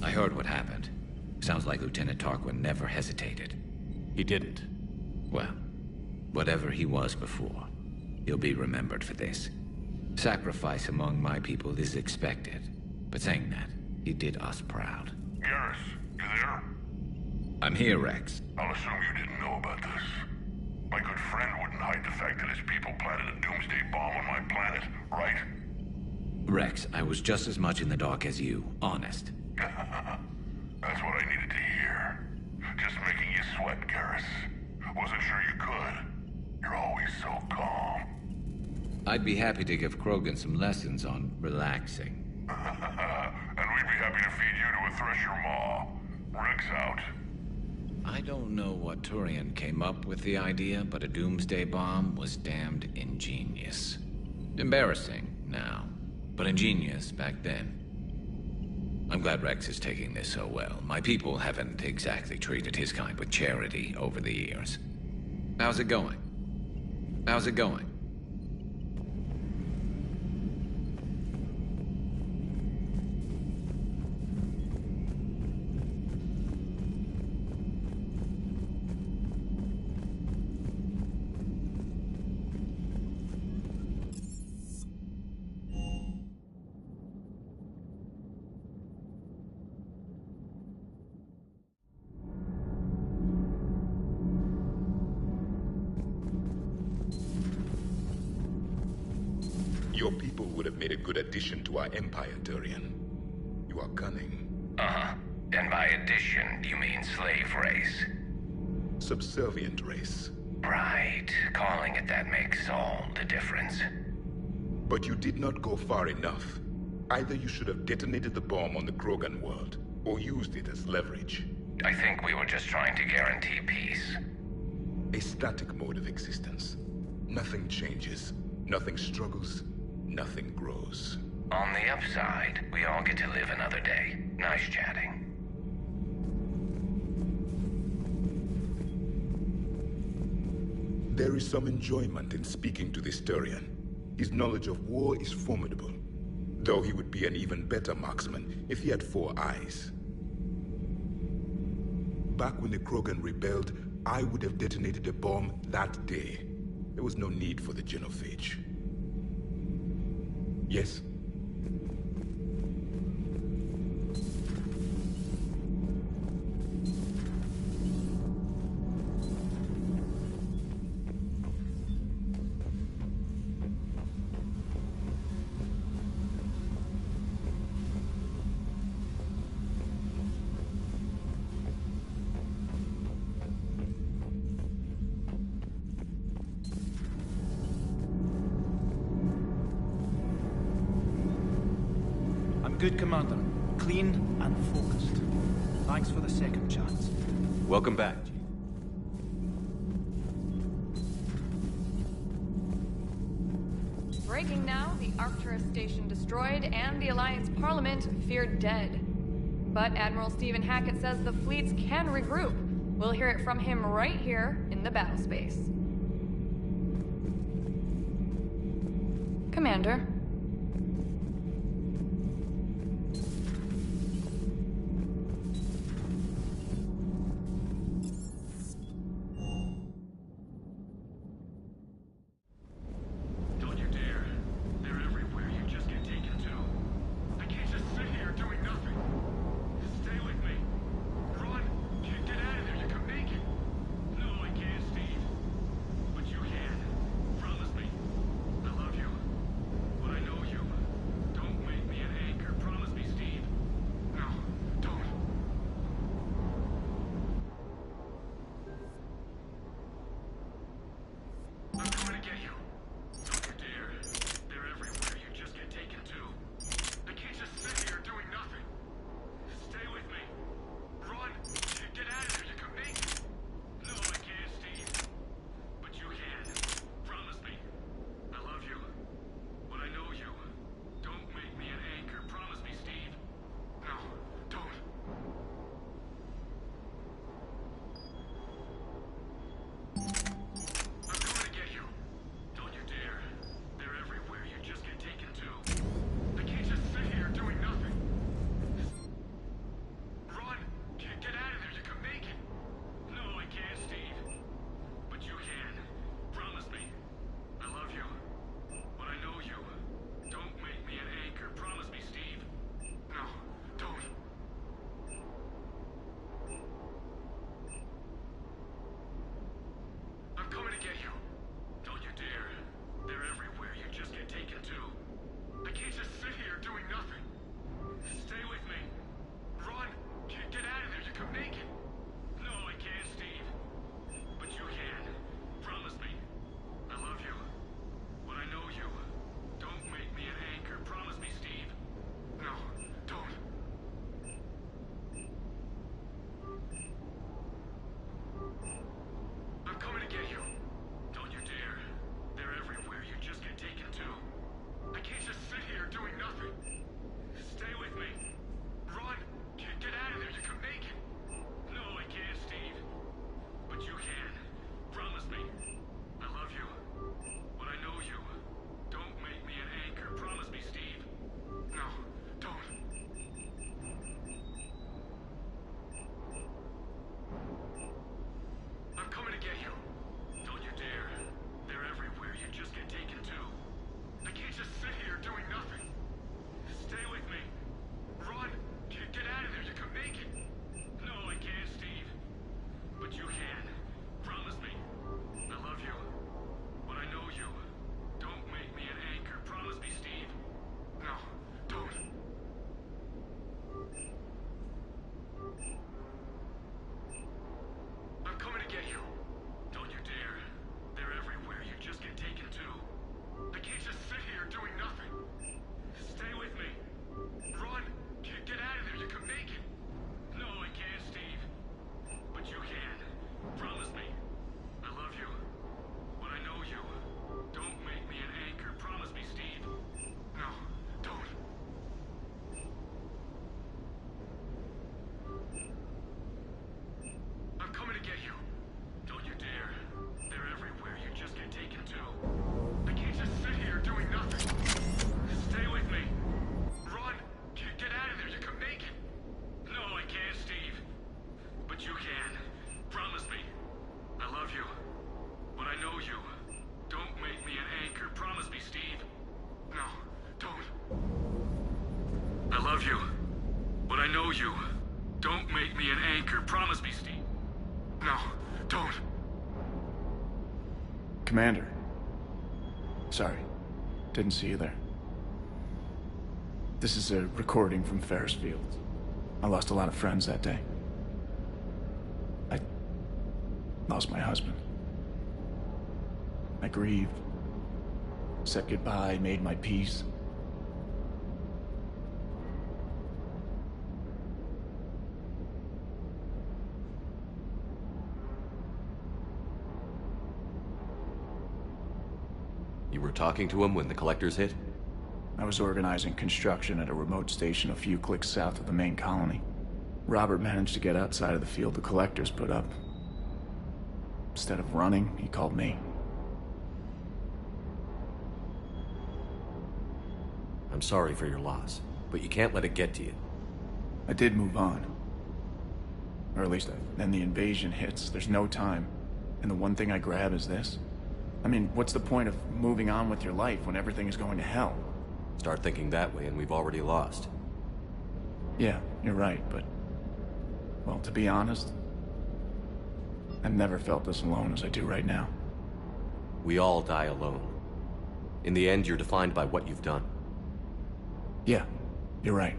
I heard what happened. Sounds like Lieutenant Tarquin never hesitated. He didn't. Well, whatever he was before, he'll be remembered for this. Sacrifice among my people is expected. But saying that, he did us proud. Garrus, you there? I'm here, Rex. I'll assume you didn't know about this. My good friend wouldn't hide the fact that his people planted a doomsday bomb on my planet, right? Rex, I was just as much in the dark as you, honest. That's what I needed to hear. Just making you sweat, Garrus. Wasn't sure you could. You're always so calm. I'd be happy to give Krogan some lessons on relaxing. And we'd be happy to feed you to a Thresher Maw. Rex out. I don't know what Turian came up with the idea, but a doomsday bomb was damned ingenious. Embarrassing now, but ingenious back then. I'm glad Rex is taking this so well. My people haven't exactly treated his kind with charity over the years. How's it going? How's it going? Your people would have made a good addition to our empire, Turian. You are cunning. Uh-huh. And by addition, you mean slave race? Subservient race. Right. Calling it that makes all the difference. But you did not go far enough. Either you should have detonated the bomb on the Krogan world, or used it as leverage. I think we were just trying to guarantee peace. A static mode of existence. Nothing changes, nothing struggles, nothing grows. On the upside, we all get to live another day. Nice chatting. There is some enjoyment in speaking to this Turian. His knowledge of war is formidable, though he would be an even better marksman if he had 4 eyes. Back when the Krogan rebelled, I would have detonated a bomb that day. There was no need for the genophage. Yes? Good, Commander. Clean and focused. Thanks for the second chance. Welcome back. Breaking now, the Arcturus station destroyed and the Alliance Parliament feared dead. But Admiral Stephen Hackett says the fleets can regroup. We'll hear it from him right here in the battle space. Commander. You. Don't make me an anchor. Promise me, Steve. No, don't. Commander. Sorry. Didn't see you there. This is a recording from Ferris Field. I lost a lot of friends that day. I lost my husband. I grieved. Said goodbye, made my peace. were talking to him when the collectors hit? I was organizing construction at a remote station a few clicks south of the main colony. Robert managed to get outside of the field the collectors put up. Instead of running, he called me. I'm sorry for your loss, but you can't let it get to you. I did move on. Or at least then the invasion hits. There's no time. And the one thing I grab is this. I mean, what's the point of moving on with your life when everything is going to hell? Start thinking that way and we've already lost. Yeah, you're right, but... well, to be honest, I've never felt as alone as I do right now. We all die alone. In the end, you're defined by what you've done. Yeah, you're right.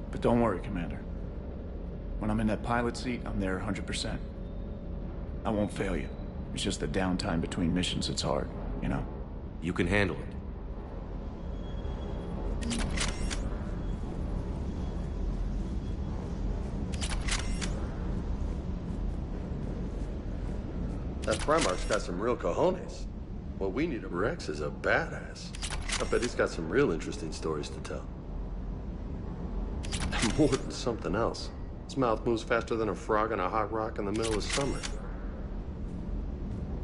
But don't worry, Commander. When I'm in that pilot seat, I'm there 100%. I won't fail you. It's just the downtime between missions that's hard, you know? You can handle it. That Primarch's got some real cojones. What we need, Rex is a badass. I bet he's got some real interesting stories to tell. More than something else. His mouth moves faster than a frog on a hot rock in the middle of summer.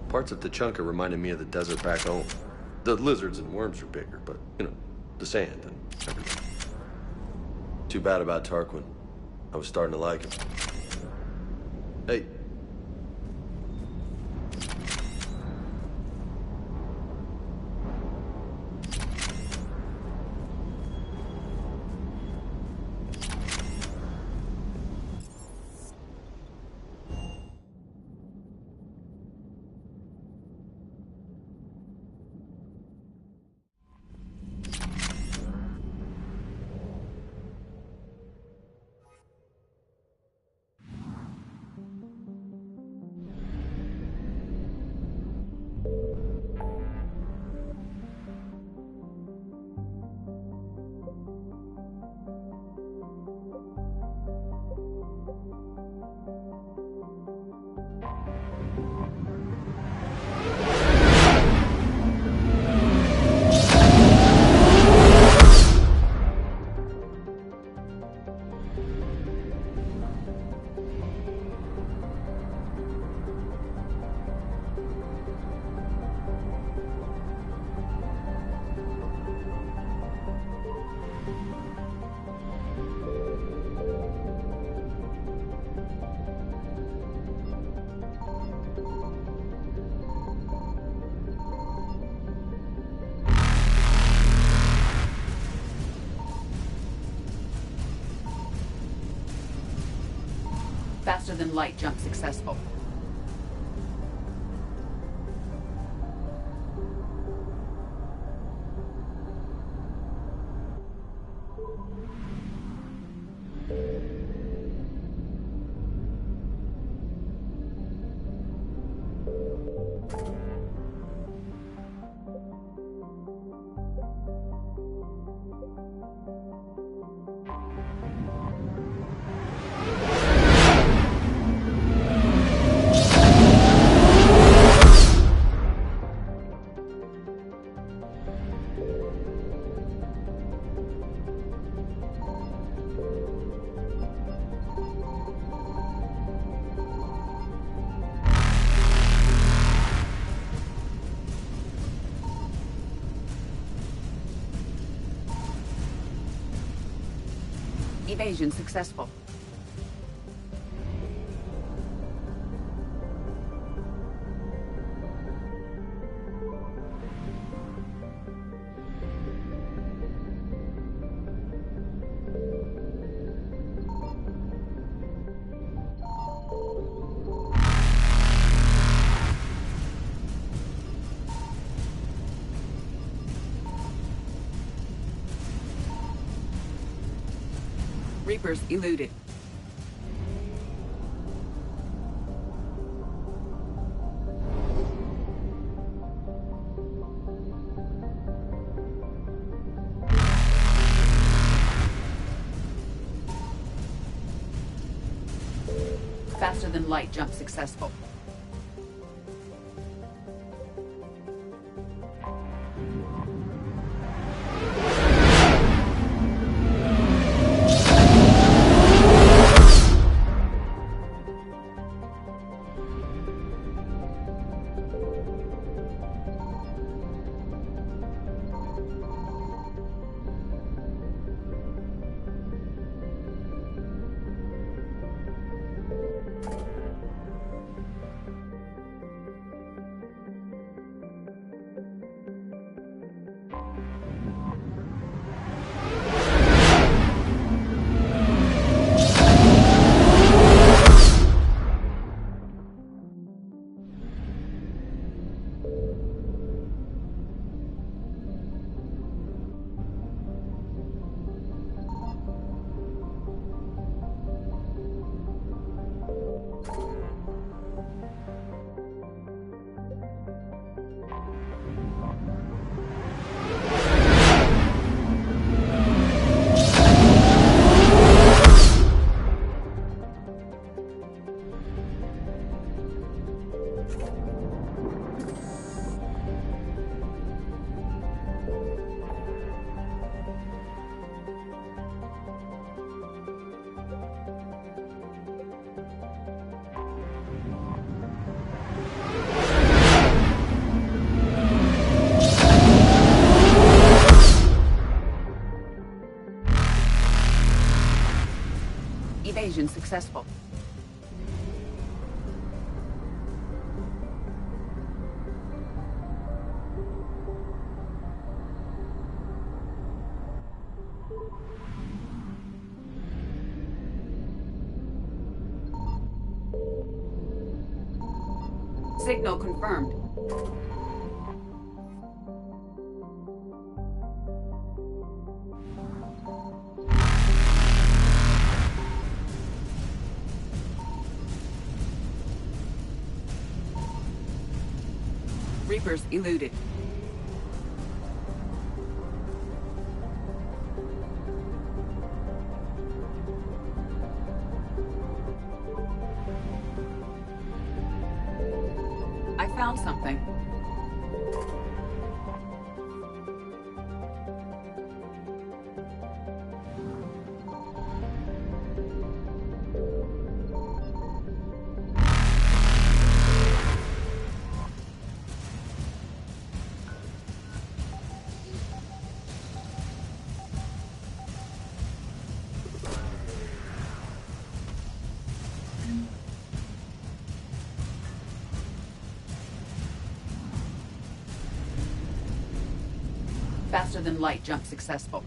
Parts of Tachanka reminded me of the desert back home. The lizards and worms are bigger, but, you know, the sand and everything. Too bad about Tarquin. I was starting to like him. Hey. Faster than light jump successful. Evasion successful. Reapers eluded. Faster than light jump successful. Evasion successful. Signal confirmed. Reapers eluded. I found something. Faster than light jump successful.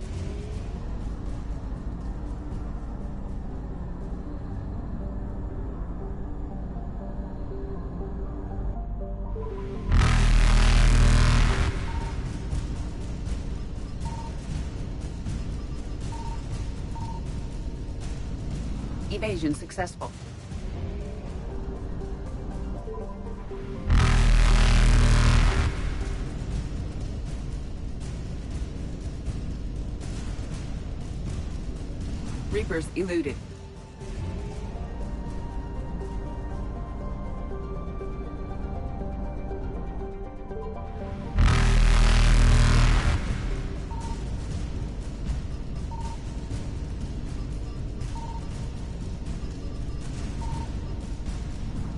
Evasion successful. Reapers eluded.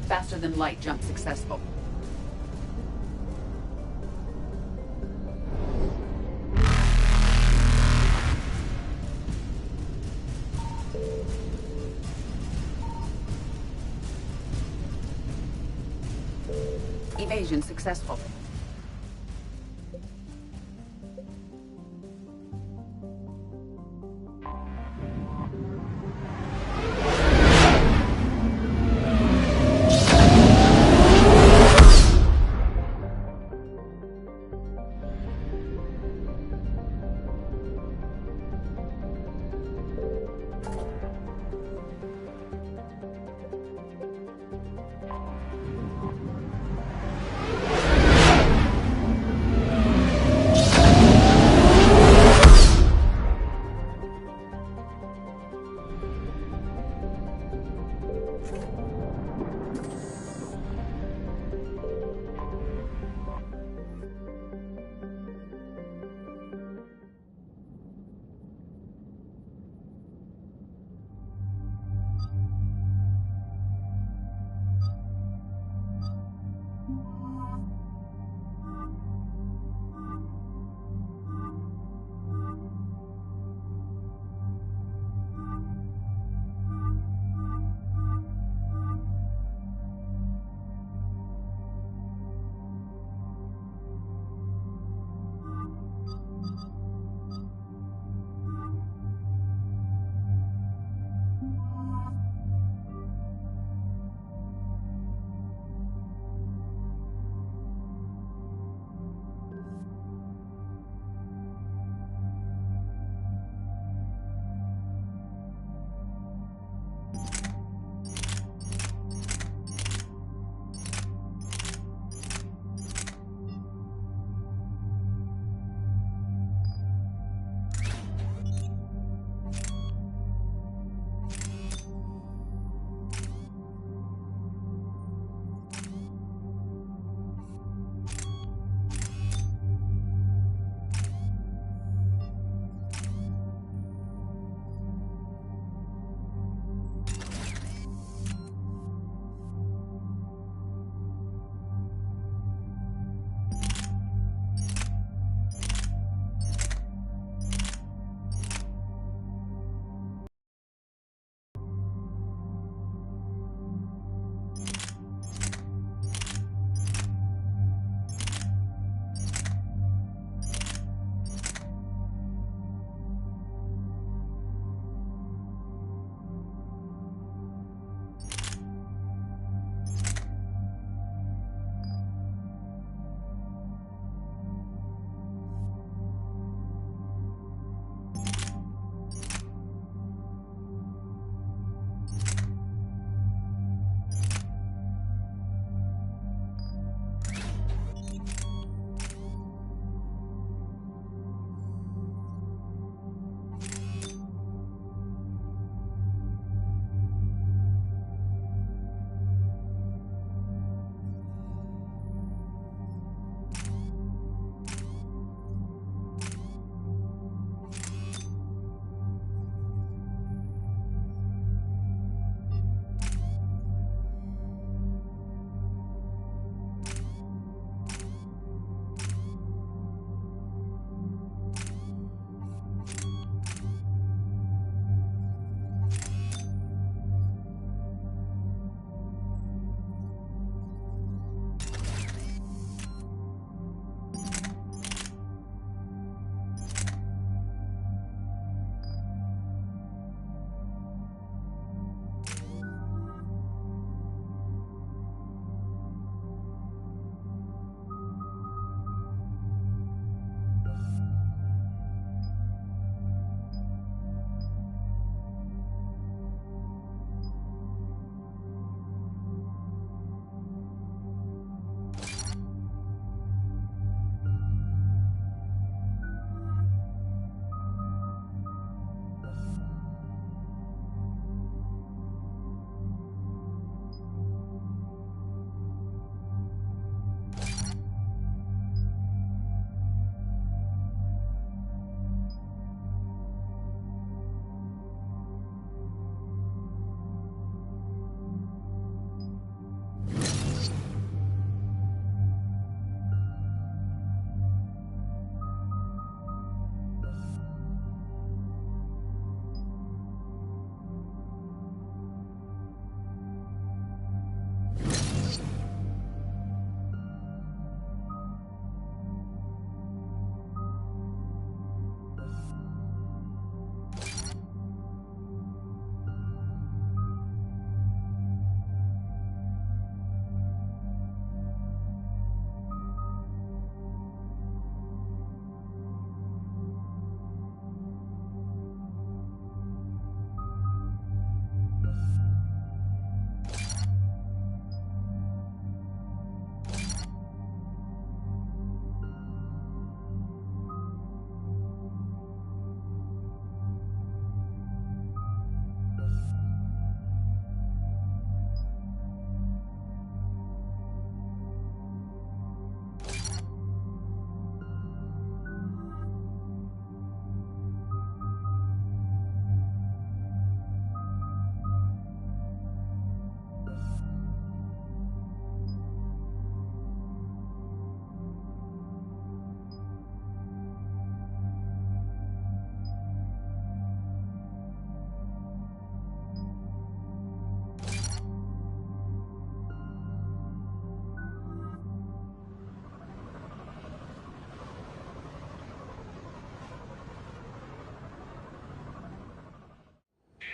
Faster than light jump successful. Evasion successful.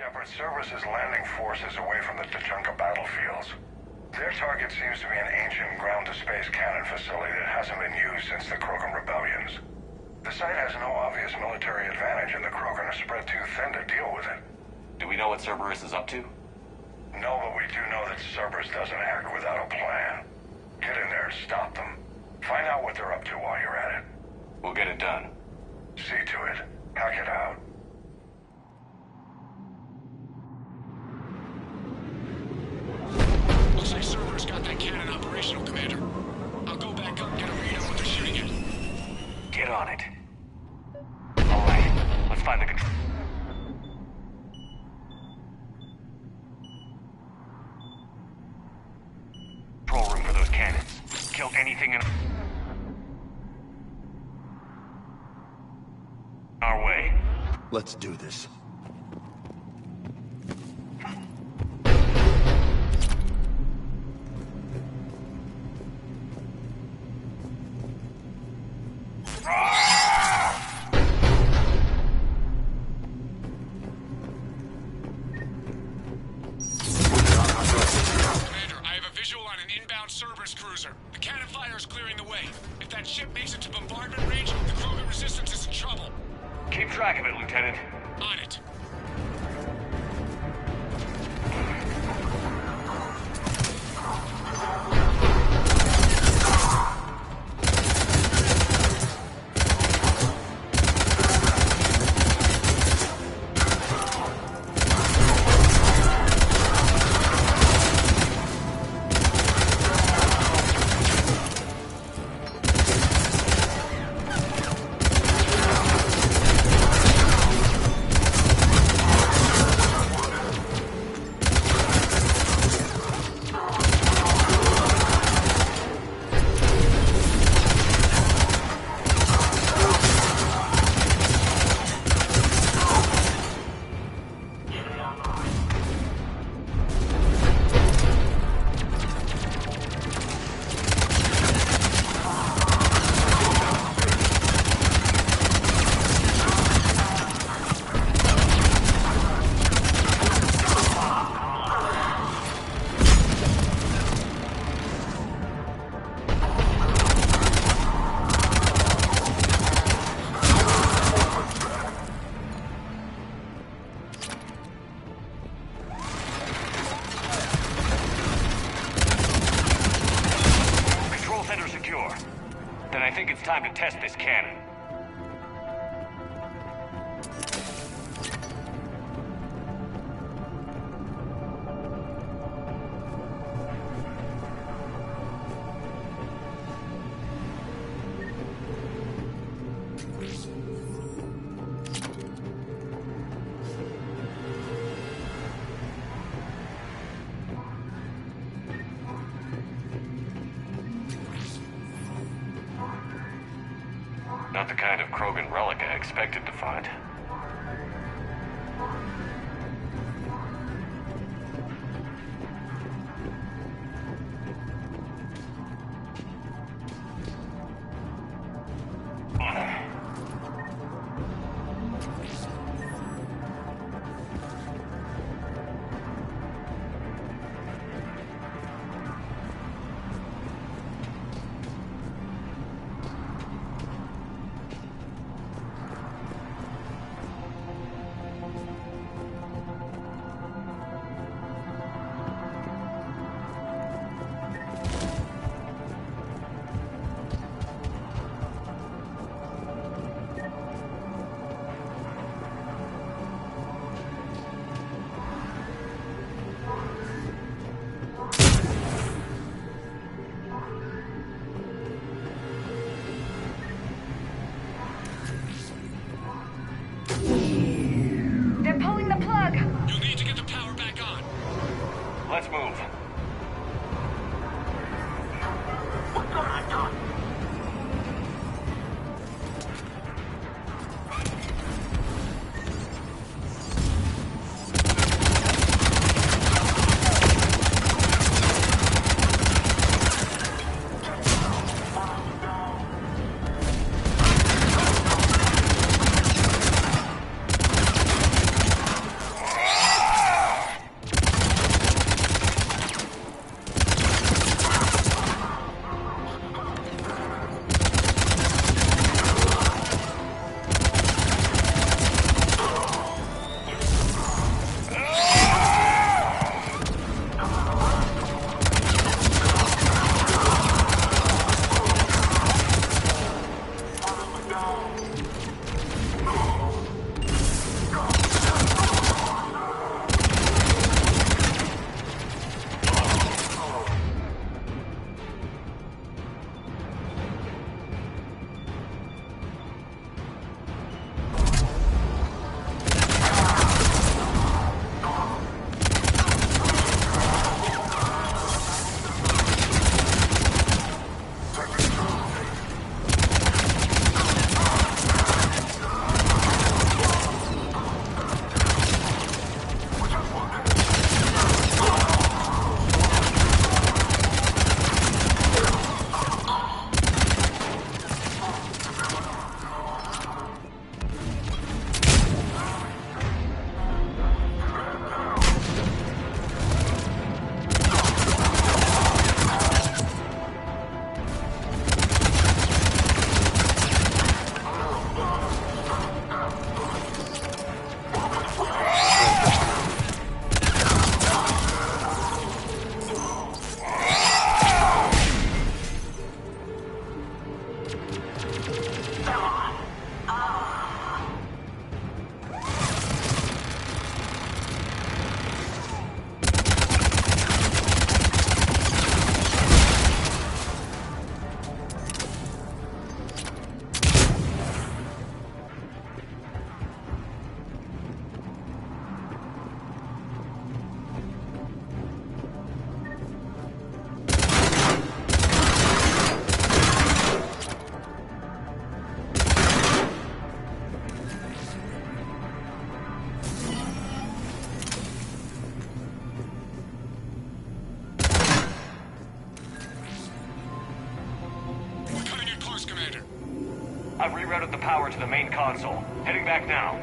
Shepard, Cerberus is landing forces away from the Tuchanka battlefields. Their target seems to be an ancient ground-to-space cannon facility that hasn't been used since the Krogan rebellions. The site has no obvious military advantage, and the Krogan are spread too thin to deal with it. Do we know what Cerberus is up to? No, but we do know that Cerberus doesn't act without a plan. Get in there and stop them. Find out what they're up to while you're at it. We'll get it done. See to it. Hack it out. Looks like Cerberus got that cannon operational, Commander. I'll go back up and get a read on what they're shooting at. Get on it. All right, let's find the control room for those cannons. Kill anything in our way. Let's do this. Cerberus cruiser. The cannon fire is clearing the way. If that ship makes it to bombardment range, the Krogan resistance is in trouble. Keep track of it, Lieutenant. On it. Then I think it's time to test this cannon. Not the kind of Krogan relic I expected to find. power to the main console. Heading back now.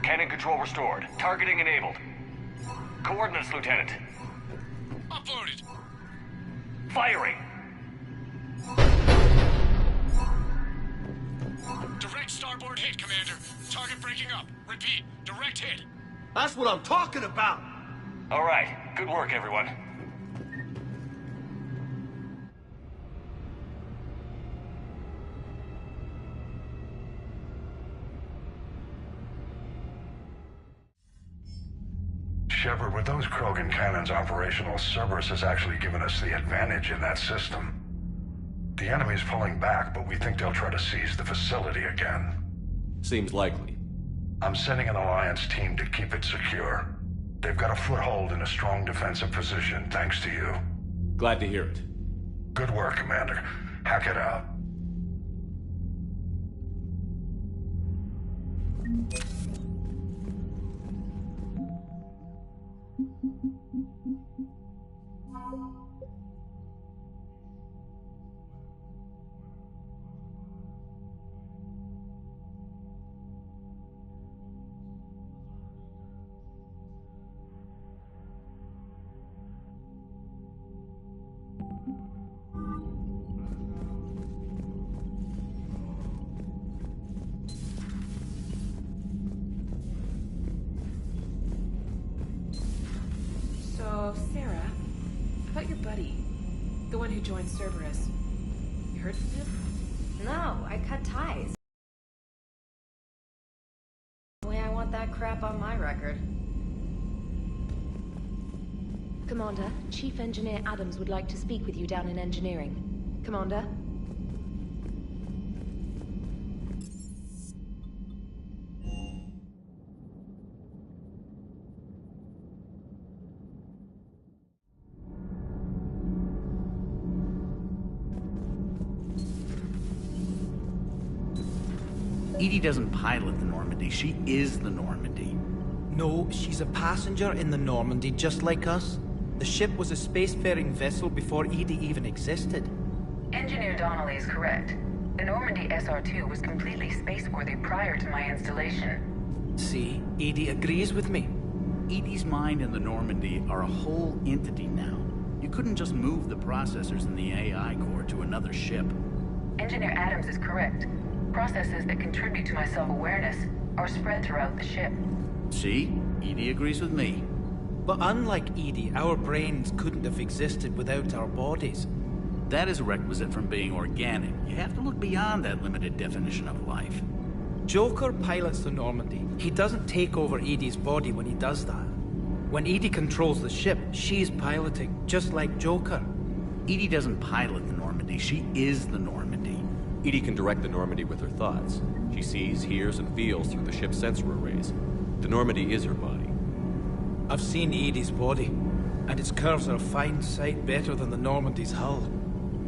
Cannon control restored. Targeting enabled. Coordinates, Lieutenant. Uploaded. Firing! Direct starboard hit, Commander. Target breaking up. Repeat, direct hit. That's what I'm talking about! All right. Good work, everyone. Shepard, with those Krogan cannons operational, Cerberus has actually given us the advantage in that system. The enemy's pulling back, but we think they'll try to seize the facility again. Seems likely. I'm sending an Alliance team to keep it secure. They've got a foothold in a strong defensive position, thanks to you. Glad to hear it. Good work, Commander. Hack it out. So, Sarah, about your buddy, the one who joined Cerberus. You heard from him? No, I cut ties. The way I want that crap on my record. Commander, Chief Engineer Adams would like to speak with you down in engineering. Commander? Edie doesn't pilot the Normandy, she is the Normandy. No, she's a passenger in the Normandy, just like us. The ship was a spacefaring vessel before Edie even existed. Engineer Donnelly is correct. The Normandy SR-2 was completely spaceworthy prior to my installation. See, Edie agrees with me. Edie's mind and the Normandy are a whole entity now. You couldn't just move the processors in the AI core to another ship. Engineer Adams is correct. Processes that contribute to my self-awareness are spread throughout the ship. See? Edie agrees with me. But unlike Edie, our brains couldn't have existed without our bodies. That is a requisite from being organic. You have to look beyond that limited definition of life. Joker pilots the Normandy. He doesn't take over Edie's body when he does that. When Edie controls the ship, she's piloting, just like Joker. Edie doesn't pilot the Normandy, she is the Normandy. Edie can direct the Normandy with her thoughts. She sees, hears, and feels through the ship's sensor arrays. The Normandy is her body. I've seen Edie's body, and its curves are a fine sight better than the Normandy's hull.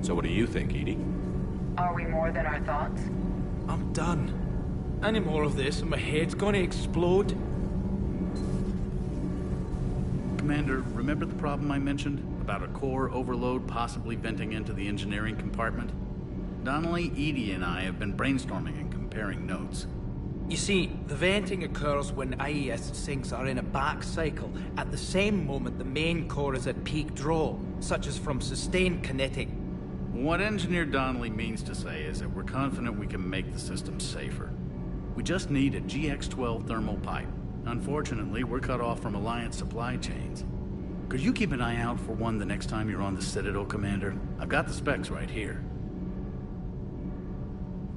So what do you think, Edie? Are we more than our thoughts? I'm done. Any more of this and my head's gonna explode. Commander, remember the problem I mentioned? About a core overload possibly venting into the engineering compartment? Donnelly, Edie, and I have been brainstorming and comparing notes. You see, the venting occurs when IES sinks are in a back cycle at the same moment the main core is at peak draw, such as from sustained kinetic. What Engineer Donnelly means to say is that we're confident we can make the system safer. We just need a GX-12 thermal pipe. Unfortunately, we're cut off from Alliance supply chains. Could you keep an eye out for one the next time you're on the Citadel, Commander? I've got the specs right here.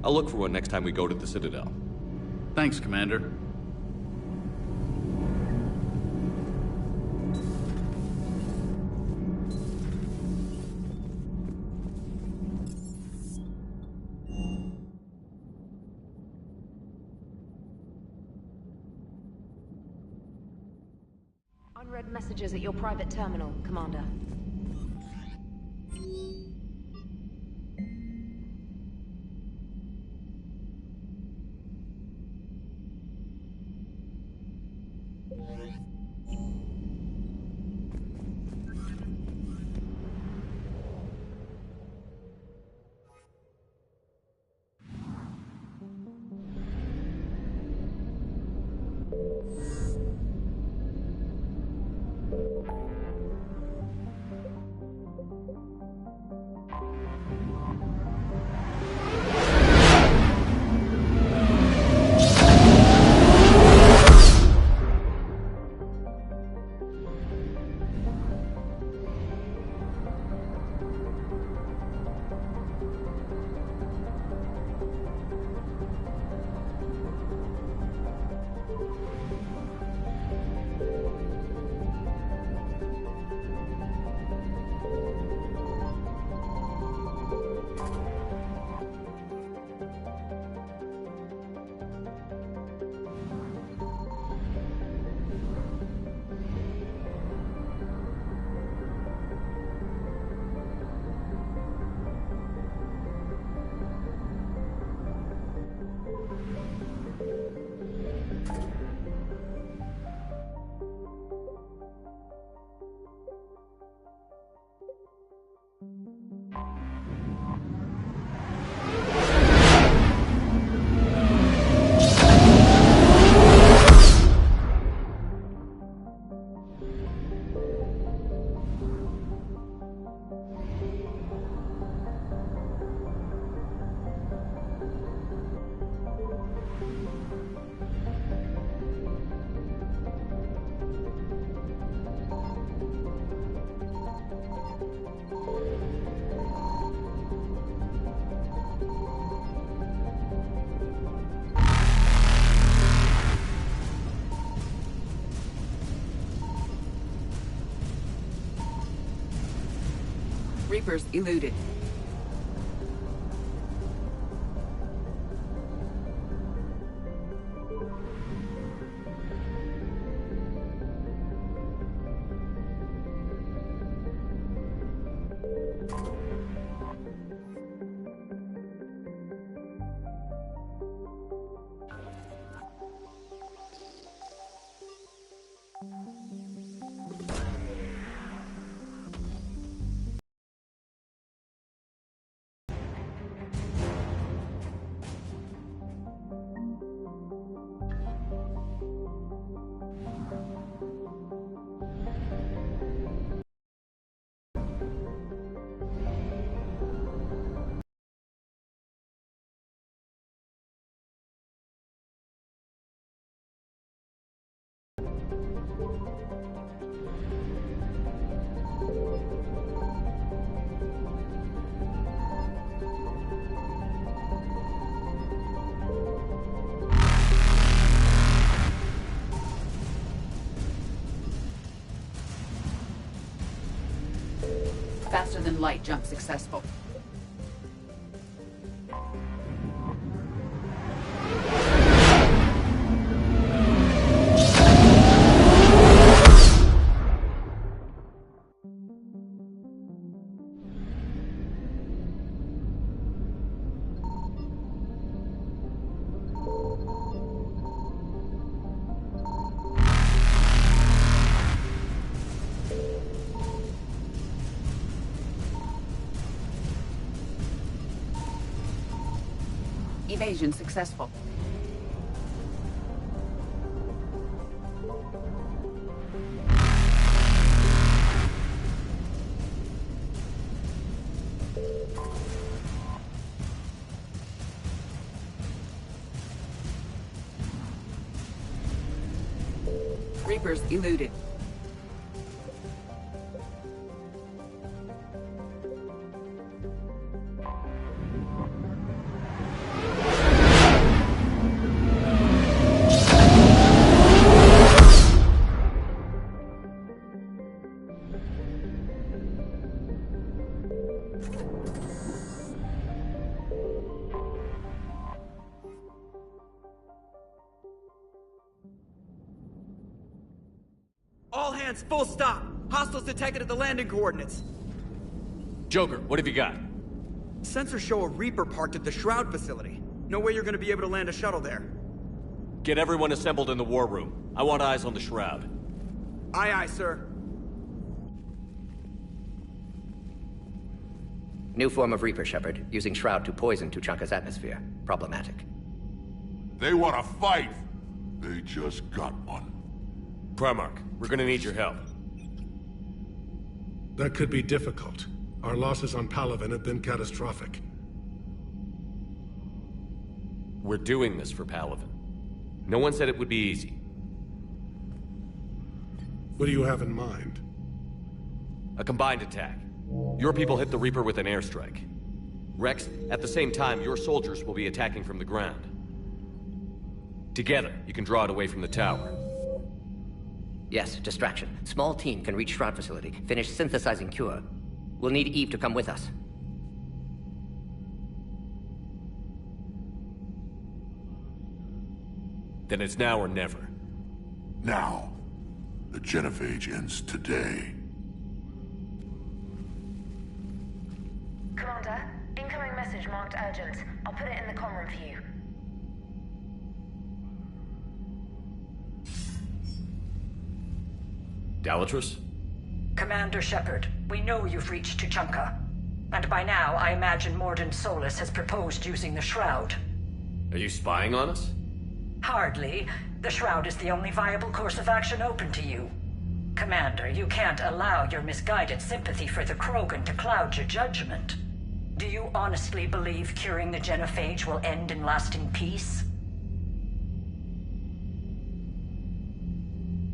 I'll look for one next time we go to the Citadel. Thanks, Commander. Unread messages at your private terminal, Commander. Reapers eluded. Faster than light jump successful. Evasion successful. Reapers eluded. All hands, full stop! Hostiles detected at the landing coordinates. Joker, what have you got? Sensors show a Reaper parked at the Shroud facility. No way you're gonna be able to land a shuttle there. Get everyone assembled in the war room. I want eyes on the Shroud. Aye, aye, sir. New form of Reaper, Shepard, using Shroud to poison Tuchanka's atmosphere. Problematic. They want to fight. They just got one. Primarch, we're gonna need your help. That could be difficult. Our losses on Palaven have been catastrophic. We're doing this for Palaven. No one said it would be easy. What do you have in mind? A combined attack. Your people hit the Reaper with an airstrike. Rex, at the same time, your soldiers will be attacking from the ground. Together, you can draw it away from the tower. Yes, distraction. Small team can reach Shroud facility, finish synthesizing cure. We'll need Eve to come with us. Then it's now or never. Now. The genophage ends today. Commander, incoming message marked urgent. I'll put it in the comm room for you. Dalatrus? Commander Shepard, we know you've reached Tuchanka. And by now, I imagine Mordin Solus has proposed using the Shroud. Are you spying on us? Hardly. The Shroud is the only viable course of action open to you. Commander, you can't allow your misguided sympathy for the Krogan to cloud your judgment. Do you honestly believe curing the genophage will end in lasting peace?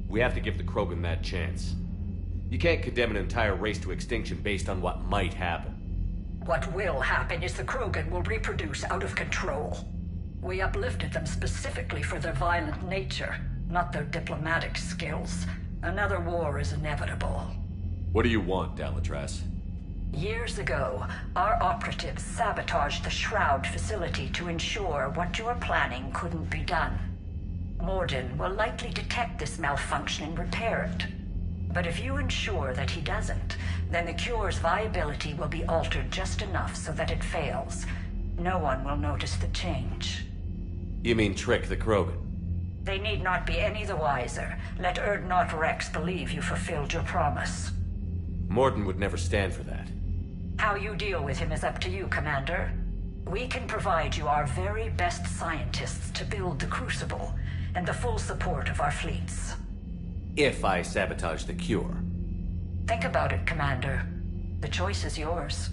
We have to give the Krogan that chance. You can't condemn an entire race to extinction based on what might happen. What will happen is the Krogan will reproduce out of control. We uplifted them specifically for their violent nature, not their diplomatic skills. Another war is inevitable. What do you want, Dalatrus? Years ago, our operatives sabotaged the Shroud facility to ensure what you are planning couldn't be done. Morden will likely detect this malfunction and repair it. But if you ensure that he doesn't, then the cure's viability will be altered just enough so that it fails. No one will notice the change. You mean trick the Krogan? They need not be any the wiser. Let Urdnot Rex believe you fulfilled your promise. Morden would never stand for that. How you deal with him is up to you, Commander. We can provide you our very best scientists to build the Crucible, and the full support of our fleets. If I sabotage the cure. Think about it, Commander. The choice is yours.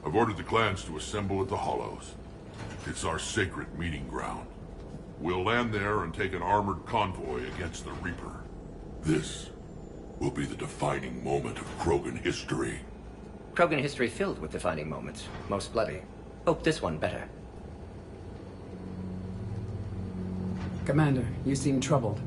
I've ordered the clans to assemble at the Hollows. It's our sacred meeting ground. We'll land there and take an armored convoy against the Reaper. This will be the defining moment of Krogan history. Krogan history filled with defining moments. Most bloody. Hope this one better. Commander, you seem troubled.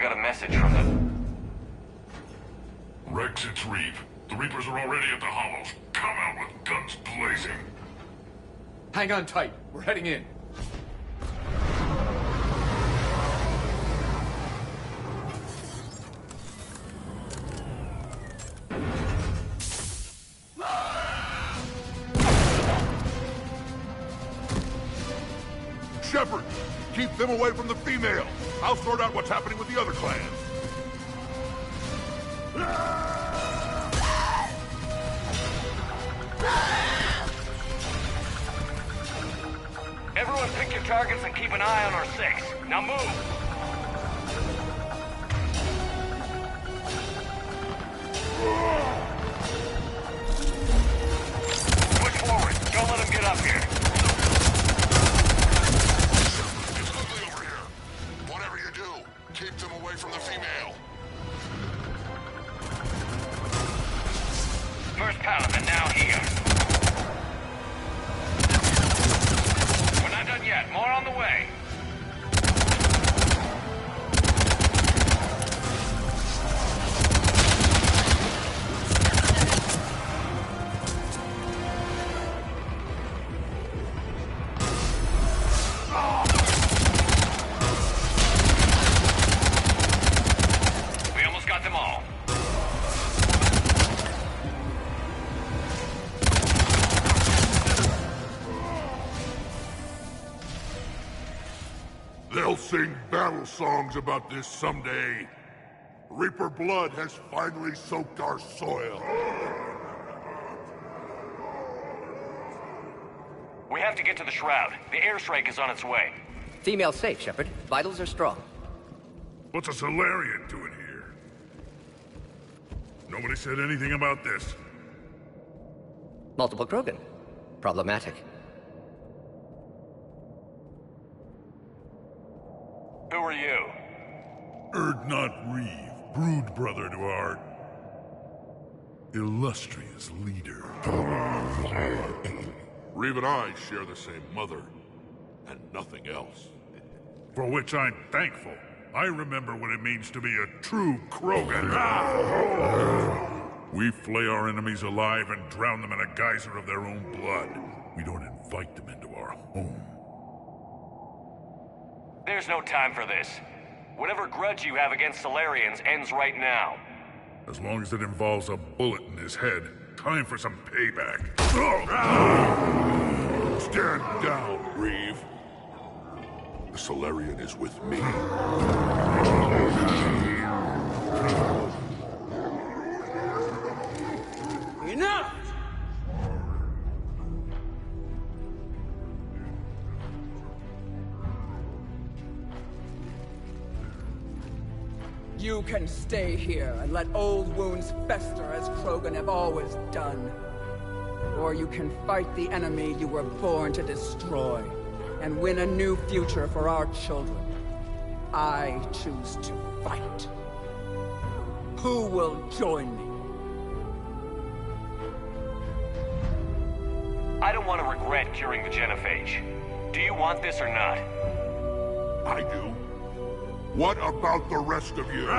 got a message from them. Rex, it's Reeve. The Reapers are already at the Hollows. Come out with guns blazing. Hang on tight. We're heading in. Shepard, keep them away from the female. I'll sort out what's happening with the other clans. Everyone pick your targets and keep an eye on our 6. Now move! Push forward. Don't let them get up here. It's ugly over here. Whatever you do, keep them away from the female. First Paladin now here. We're not done yet. More on the way. We almost got them all. They'll sing battle songs about this someday. Reaper blood has finally soaked our soil. We have to get to the Shroud. The airstrike is on its way. Female safe, Shepard. Vitals are strong. What's a Solarian doing here? Nobody said anything about this. Multiple Krogan. Problematic. Who are you? Erdnot Reeve, brood brother to our illustrious leader. Reeve and I share the same mother, and nothing else. For which I'm thankful. I remember what it means to be a true Krogan. We flay our enemies alive and drown them in a geyser of their own blood. We don't invite them into our home. There's no time for this. Whatever grudge you have against Solarians ends right now. As long as it involves a bullet in his head, time for some payback. Stand down, Reeve. The Solarian is with me. Enough! You can stay here and let old wounds fester as Krogan have always done. Or you can fight the enemy you were born to destroy and win a new future for our children. I choose to fight. Who will join me? I don't want to regret curing the genophage. Do you want this or not? I do. What about the rest of you?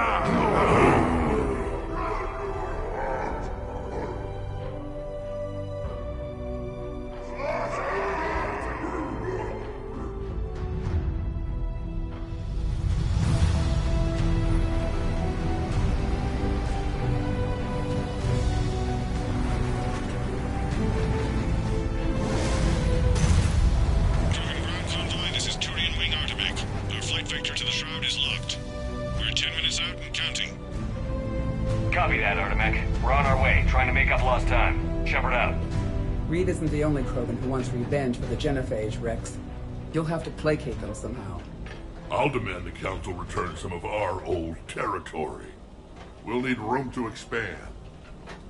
Copy that, Artemek. We're on our way, trying to make up lost time. Shepard out. Reeve isn't the only Krogan who wants revenge for the genophage, Rex. You'll have to placate them somehow. I'll demand the Council return some of our old territory. We'll need room to expand.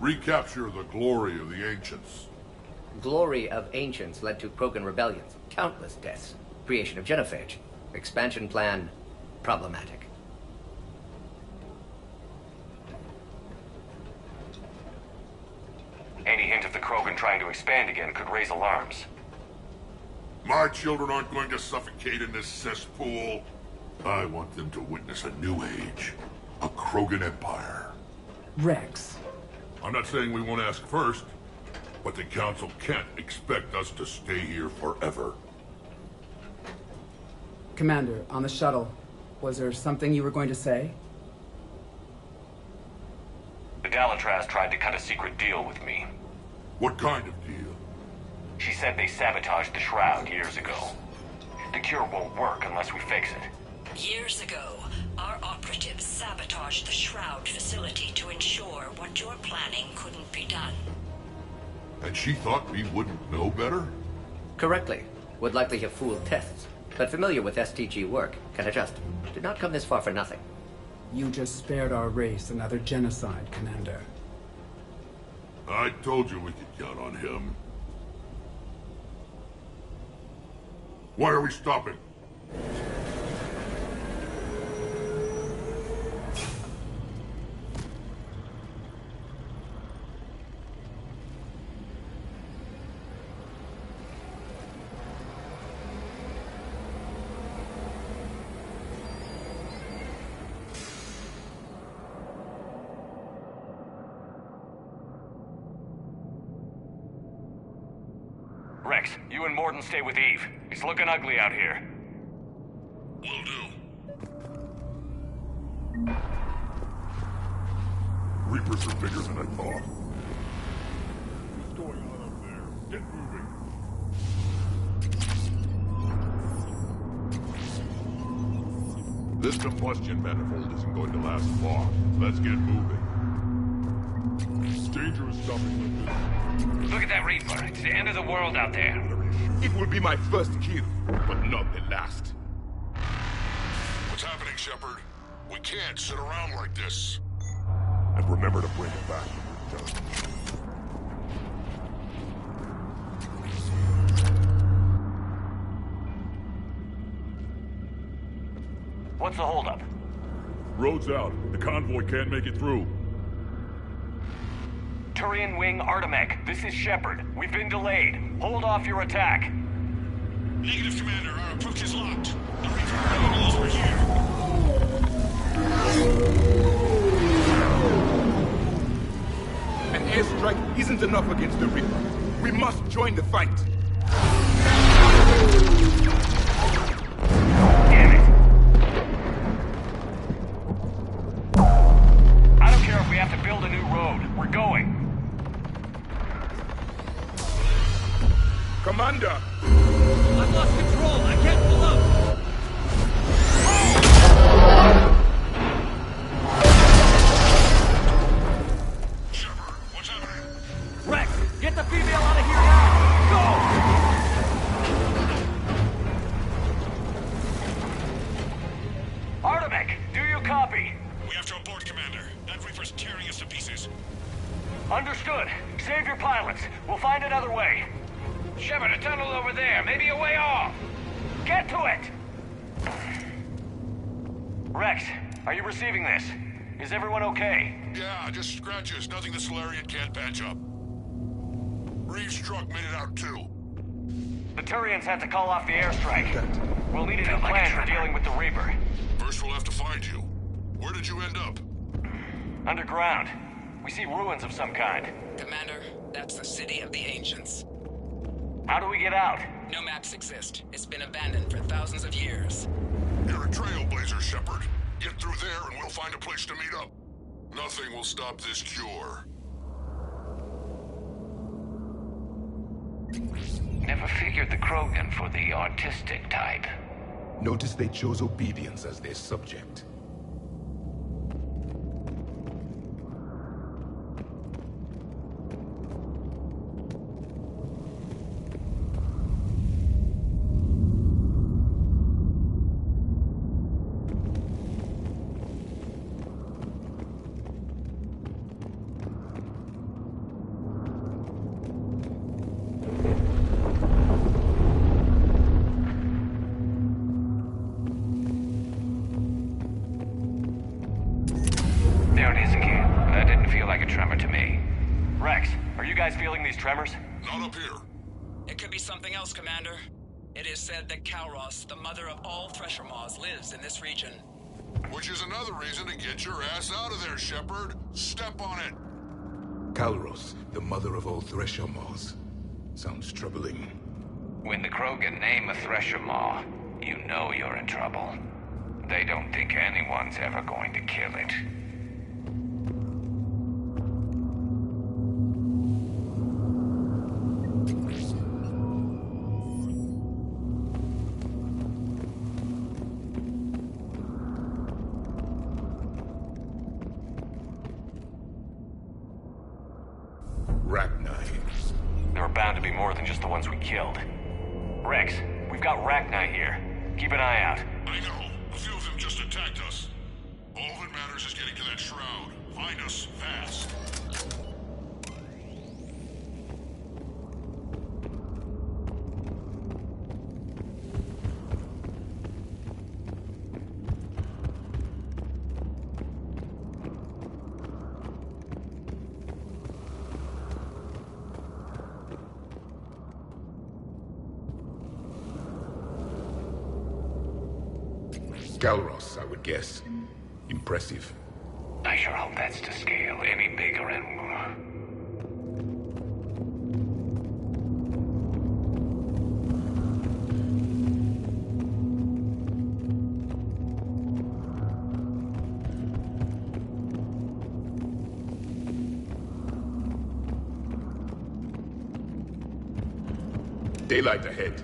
Recapture the glory of the Ancients. Glory of Ancients led to Krogan rebellions, countless deaths, creation of genophage. Expansion plan, problematic. Any hint of the Krogan trying to expand again could raise alarms. My children aren't going to suffocate in this cesspool. I want them to witness a new age. A Krogan Empire. Rex. I'm not saying we won't ask first, but the Council can't expect us to stay here forever. Commander, on the shuttle, was there something you were going to say? The Dalatraz tried to cut a secret deal with me. What kind of deal? She said they sabotaged the Shroud years ago. The cure won't work unless we fix it. Years ago, our operatives sabotaged the Shroud facility to ensure what you're planning couldn't be done. And she thought we wouldn't know better? Correctly. Would likely have fooled tests, but familiar with STG work, can adjust. Did not come this far for nothing. You just spared our race another genocide, Commander. I told you we could count on him. Why are we stopping? Rex, you and Morden stay with Eve. It's looking ugly out here. Will do. Reapers are bigger than I thought. What's going on up there? Get moving. This combustion manifold isn't going to last long. Let's get moving. It's dangerous stopping like this. Look at that Reaper. It's the end of the world out there. It will be my first kill, but not the last. What's happening, Shepard? We can't sit around like this. And remember to bring it back when you're done. What's the holdup? Road's out. The convoy can't make it through. Turian Wing Artemech, this is Shepard. We've been delayed. Hold off your attack. Negative, Commander. Our approach is locked. The Reaper really knows we're here. An airstrike isn't enough against the Reaper. We must join the fight. Damn it. I don't care if we have to build a new road. We're going. Commander! I've lost control. I can't pull up. Shepard, what's happening? Rex, get the female out of here now. Go! Artemech, do you copy? We have to abort, Commander. That Reaper's tearing us to pieces. Understood. Save your pilots. We'll find another way. Shepard, a tunnel over there. Maybe a way off. Get to it! Rex, are you receiving this? Is everyone okay? Yeah, just scratches. Nothing the Solarian can't patch up. Reeves' truck made it out too. The Turians had to call off the airstrike. We'll need a new plan for dealing with the Reaper. First we'll have to find you. Where did you end up? Underground. We see ruins of some kind. Commander, that's the City of the Ancients. How do we get out? No maps exist. It's been abandoned for thousands of years. You're a trailblazer, Shepard. Get through there and we'll find a place to meet up. Nothing will stop this cure. Never figured the Krogan for the artistic type. Notice they chose obedience as their subject. Rex, are you guys feeling these tremors? Not up here. It could be something else, Commander. It is said that Kalros, the mother of all Thresher Maws, lives in this region. Which is another reason to get your ass out of there, Shepard. Step on it. Kalros, the mother of all Thresher Maws. Sounds troubling. When the Krogan name a Thresher Maw, you know you're in trouble. They don't think anyone's ever going to kill it. There are bound to be more than just the ones we killed. Rex, we've got Rachni here. Keep an eye out. I know. A few of them just attacked us. All that matters is getting to that shroud. Find us fast. Kalros, I would guess. Impressive. I sure hope that's to scale. Any bigger and... Daylight ahead.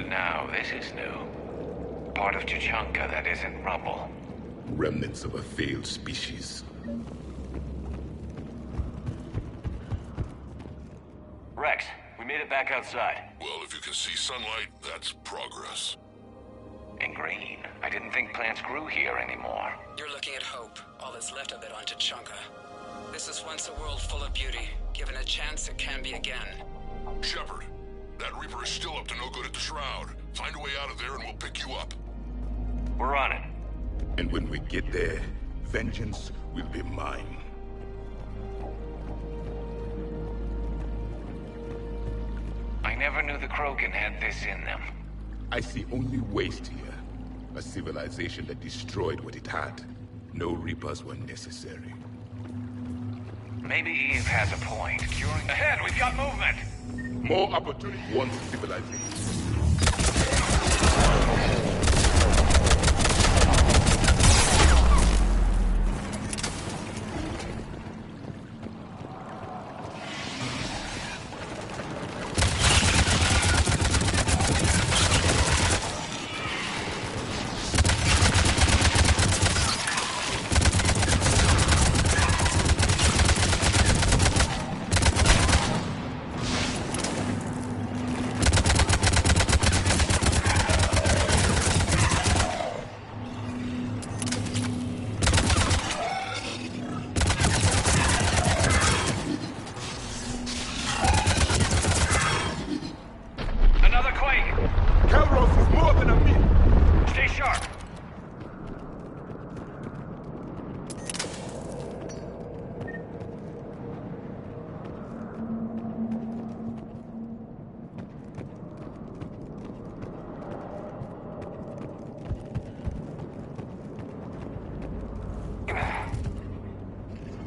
Now, this is new. Part of Tuchanka that isn't rubble. Remnants of a failed species. Rex, we made it back outside. Well, if you can see sunlight, that's progress. And green. I didn't think plants grew here anymore. You're looking at hope, all that's left of it on Tuchanka. This is once a world full of beauty. Given a chance, it can be again. Shepard, that Reaper is still up to no good at the Shroud. Find a way out of there and we'll pick you up. We're on it. And when we get there, vengeance will be mine. I never knew the Krogan had this in them. I see only waste here. A civilization that destroyed what it had. No Reapers were necessary. Maybe Eve has a point. Curing... Ahead, we've got movement! More opportunity once civilization.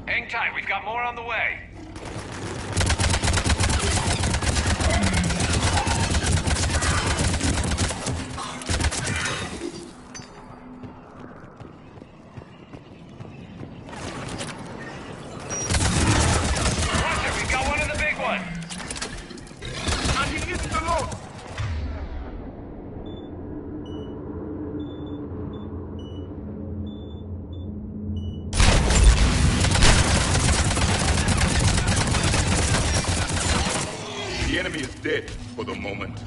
Hang tight, we've got more on the way. Watch it, we've got one of the big ones. And he is the Lord. The enemy is dead for the moment.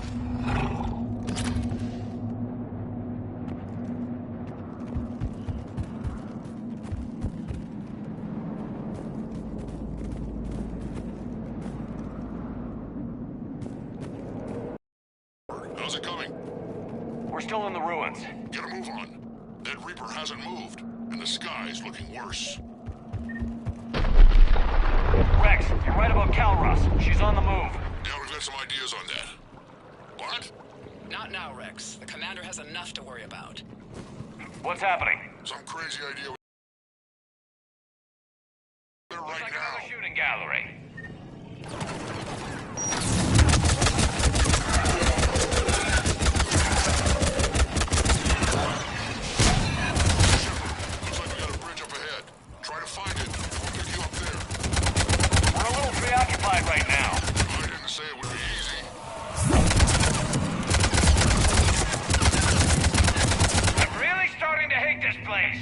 How's it coming? We're still in the ruins. Get a move on. That Reaper hasn't moved, and the sky's looking worse. Rex, you're right about Kalros. She's on the move. Not now, Rex. The commander has enough to worry about. What's happening? Some crazy idea. They're Looks right like now. another shooting gallery. Looks like we got a bridge up ahead. Try to find it. We'll pick you up there. We're a little preoccupied right now. I didn't say it would be easy. I'm really starting to hate this place.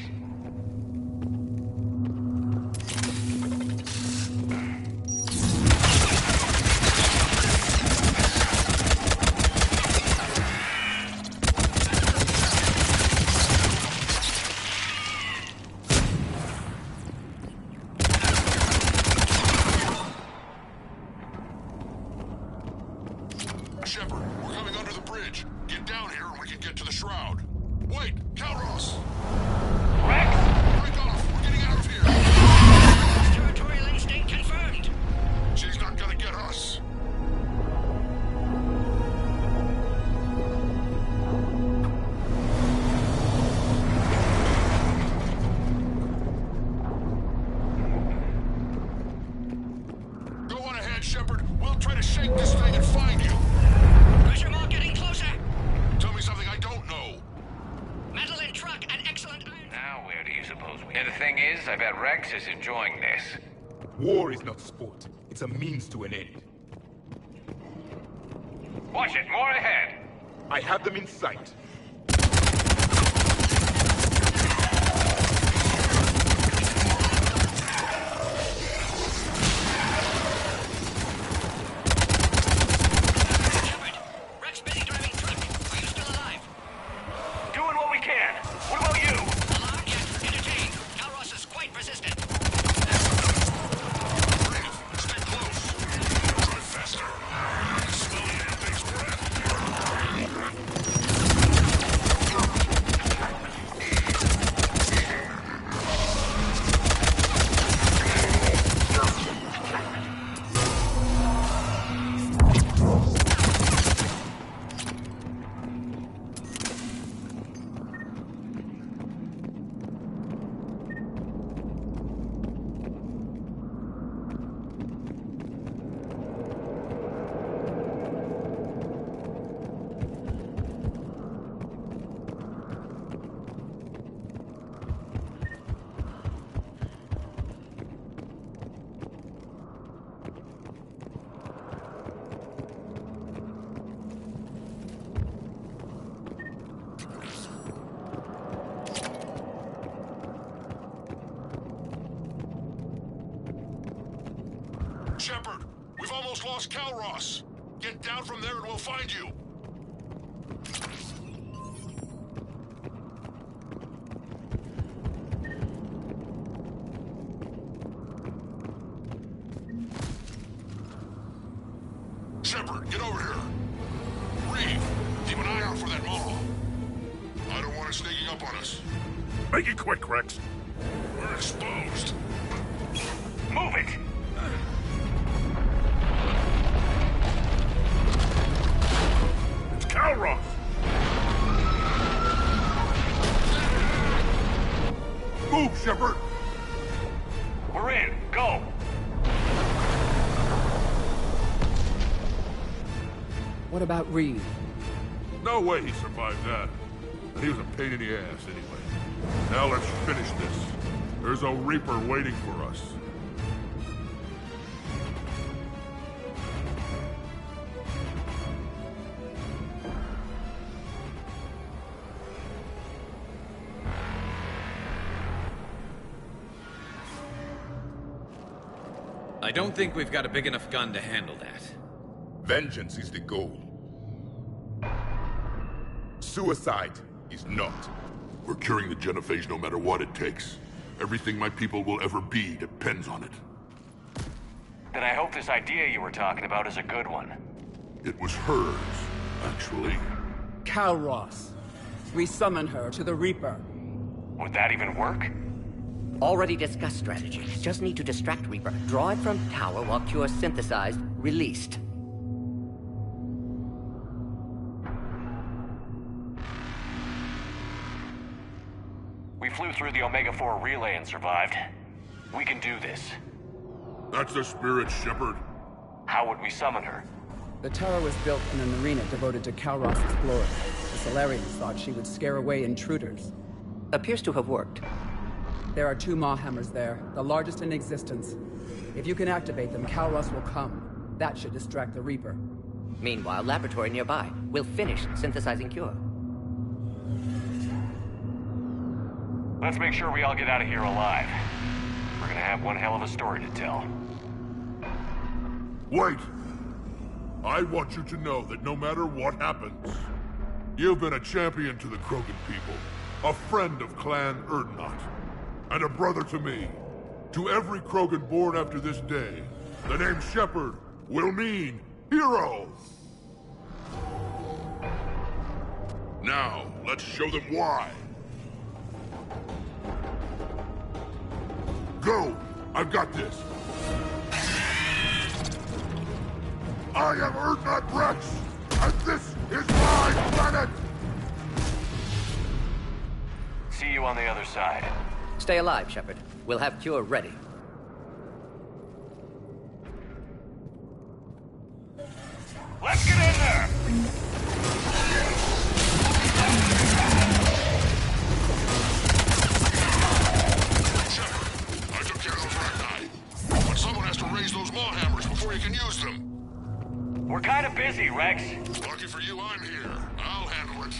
Shepard, we're coming under the bridge. Get down here and we can get to the shroud. Wait, Calros! Rex! Break off! We're getting out of here! Territorial instinct confirmed. She's not gonna get us. Go on ahead, Shepard. We'll try to shake this thing and find you. Pressure mark getting closer. Tell me something I don't know. Madeline truck and excellent iron. Now where do you suppose we... And the thing is, I bet Rex is enjoying this. War is not sport. It's a means to an end. Watch it, more ahead. I have them in sight. Shepard, Rex busy driving truck. Are you still alive? Doing what we can. What about you? Alarmed yet? Entertained. Calros is quite persistent. Breathe. Stay close. Drive faster. I can smell the damn thing's breath. Shepard, we've almost lost Calros. Get down from there and we'll find you. Shepard, get over here. Reeve, keep an eye out for that mall. I don't want it sneaking up on us. Make it quick, Rex. We're exposed. Move it! It's Calros! Move, Shepard! We're in. Go! What about Reed? No way he survived that. And he was a pain in the ass anyway. Now let's finish this. There's a Reaper waiting for us. I don't think we've got a big enough gun to handle that. Vengeance is the goal. Suicide is not. We're curing the genophage no matter what it takes. Everything my people will ever be depends on it. Then I hope this idea you were talking about is a good one. It was hers, actually. Calros. We summon her to the Reaper. Would that even work? Already discussed strategy. Just need to distract Reaper. Draw it from tower while Cure synthesized, released. flew through the Omega-4 relay and survived. We can do this. That's the spirit, Shepard. How would we summon her? The tower was built in an arena devoted to Calros explorers. The Solarians thought she would scare away intruders. Appears to have worked. There are 2 Maw hammers there, the largest in existence. If you can activate them, Calros will come. That should distract the Reaper. Meanwhile, laboratory nearby. We'll finish synthesizing cure. Let's make sure we all get out of here alive. We're gonna have one hell of a story to tell. Wait! I want you to know that no matter what happens, you've been a champion to the Krogan people, a friend of Clan Erdnot, and a brother to me. To every Krogan born after this day, the name Shepard will mean hero! Now, let's show them why. Go! I've got this! I am Erdnot Rex, and this is my planet! See you on the other side. Stay alive, Shepard. We'll have cure ready. Let's get in there! Shepard, I took care of those Ragni. But someone has to raise those Maw hammers before you can use them. We're kind of busy, Rex. Lucky for you, I'm here. I'll handle it.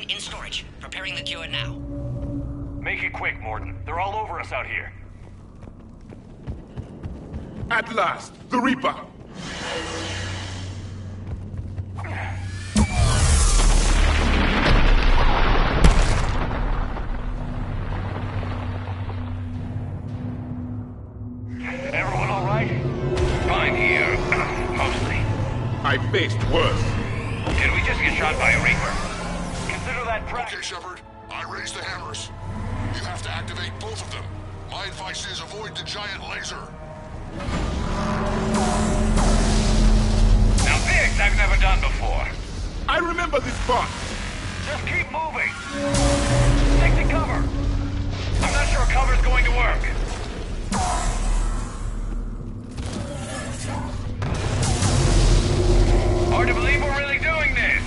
In storage. Preparing the cure now. Make it quick, Morden. They're all over us out here. At last, the Reaper! Everyone all right? Fine here. Mostly. I faced worse. Did we just get shot by a Reaper? Consider that practice. Okay, Shepard. I raised the hammers. You have to activate both of them. My advice is avoid the giant laser. Now this I've never done before. I remember this part. Just keep moving. Stick to cover. I'm not sure cover's going to work. Hard to believe we're really doing this.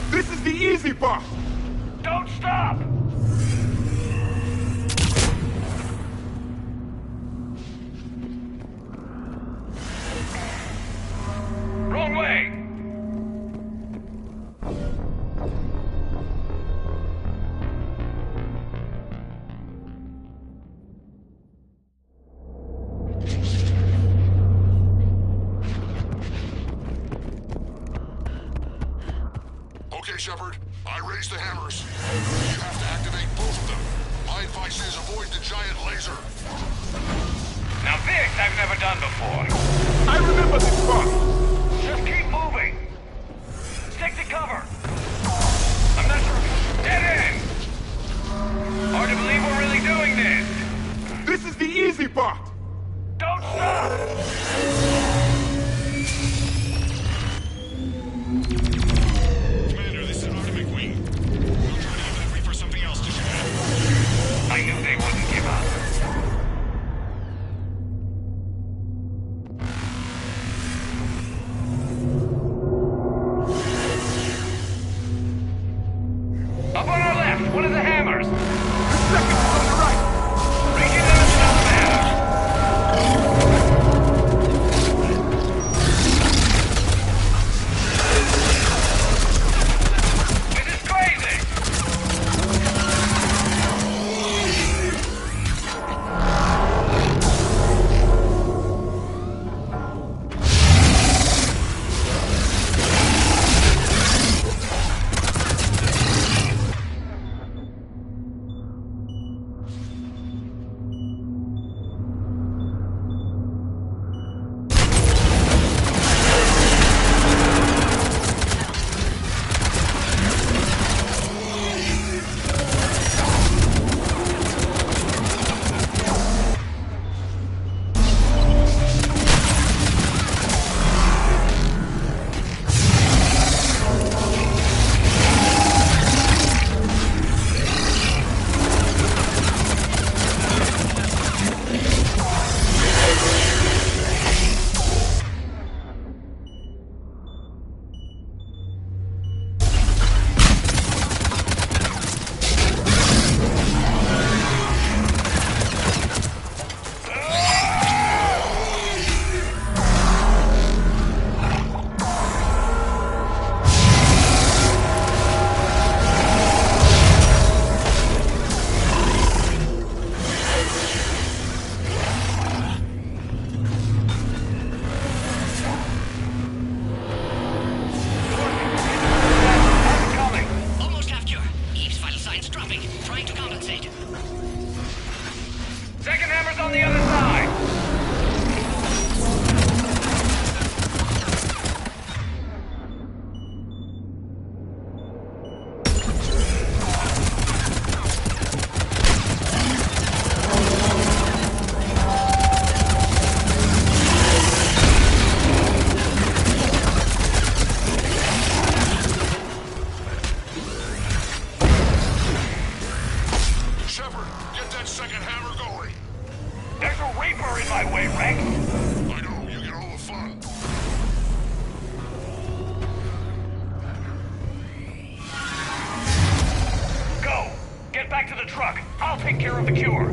This is the easy part. Don't stop. Wrong way. Okay, Shepard. I raised the hammers. You have to activate both of them. My advice is avoid the giant laser. Now this I've never done before. I remember this part. Just keep moving. Stick to cover. I'm not sure. Dead end. Hard to believe we're really doing this. This is the easy part. Don't stop. I knew they wouldn't give up. Up on our left, one of the hammers. The second is on the right. Reaching in and stop the hammer. truck. I'll take care of the cure.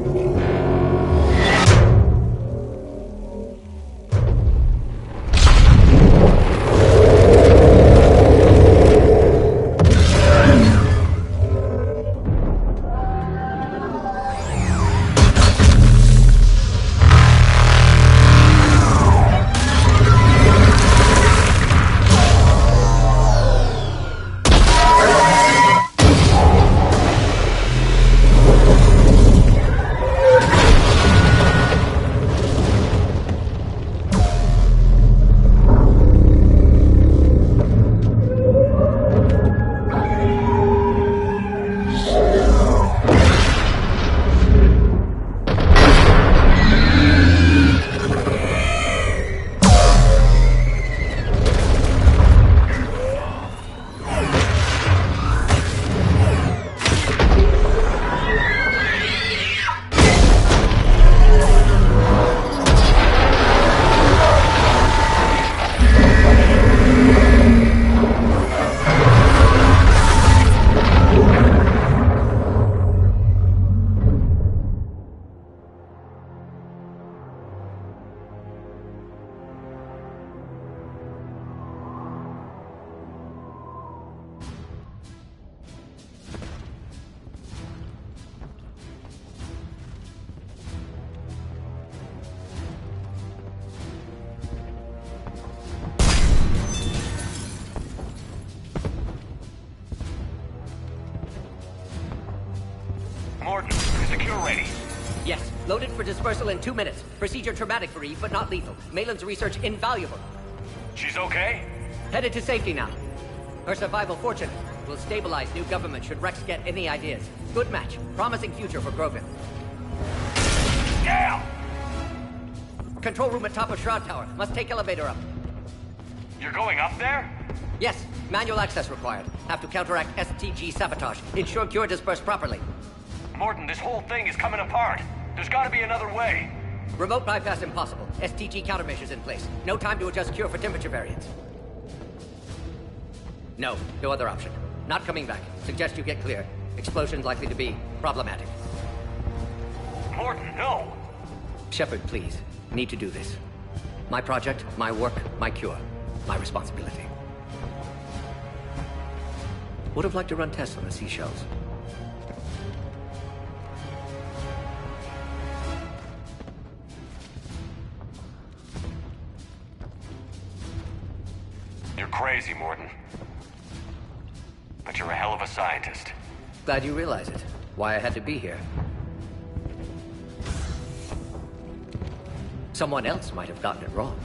Morton, is the cure ready? Yes, loaded for dispersal in 2 minutes. Procedure traumatic for Eve, but not lethal. Malin's research invaluable. She's okay? Headed to safety now. Her survival fortunate. Will stabilize new government should Rex get any ideas. Good match. Promising future for Grogan. Yeah! Control room at top of Shroud Tower. Must take elevator up. You're going up there? Yes, manual access required. Have to counteract STG sabotage. Ensure cure dispersed properly. Morton, this whole thing is coming apart. There's gotta be another way. Remote bypass impossible. STG countermeasures in place. No time to adjust cure for temperature variance. No other option. Not coming back. Suggest you get clear. Explosion's likely to be problematic. Morton, no! Shepard, please. Need to do this. My project, my work, my cure. My responsibility. Would have liked to run tests on the seashells. You're crazy, Morton. But you're a hell of a scientist. Glad you realize it. Why I had to be here. Someone else might have gotten it wrong.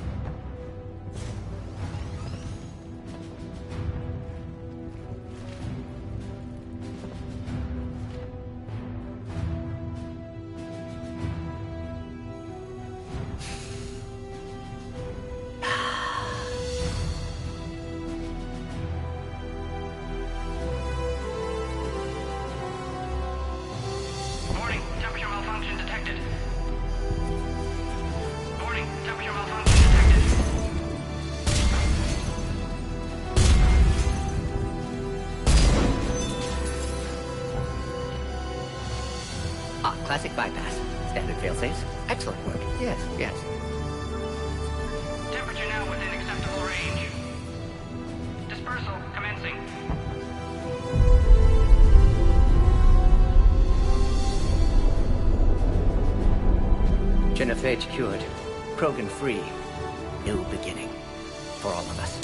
Warning, temperature malfunction detected. Warning, temperature malfunction detected. Ah, classic bypass. Standard failsafes. Excellent work. Yes. Temperature now within acceptable range. Dispersal commencing. Genophage cured. Krogan free. New beginning. For all of us.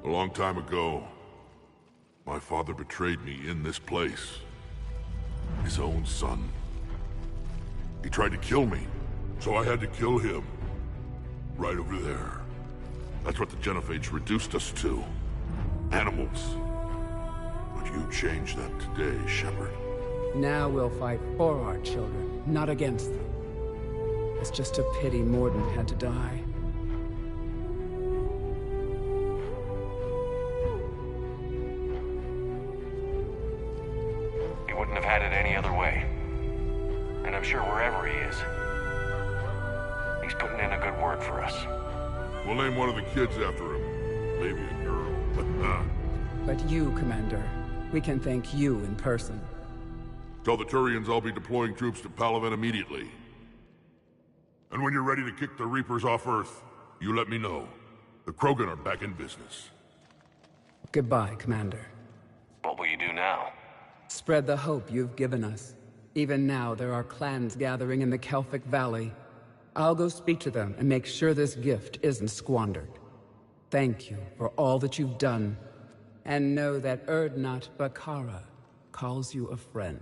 A long time ago, my father betrayed me in this place. His own son. He tried to kill me, so I had to kill him. Right over there. That's what the Genophage reduced us to. Animals. But you changed that today, Shepard. Now we'll fight for our children, not against them. It's just a pity Morden had to die. He wouldn't have had it any other way. And I'm sure wherever he is, he's putting in a good word for us. We'll name one of the kids after him. Maybe a girl. But you, Commander, we can thank you in person. Tell the Turians I'll be deploying troops to Palaven immediately. And when you're ready to kick the Reapers off Earth, you let me know. The Krogan are back in business. Goodbye, Commander. What will you do now? Spread the hope you've given us. Even now, there are clans gathering in the Kelphic Valley. I'll go speak to them and make sure this gift isn't squandered. Thank you for all that you've done. And know that Urdnot Bakara calls you a friend.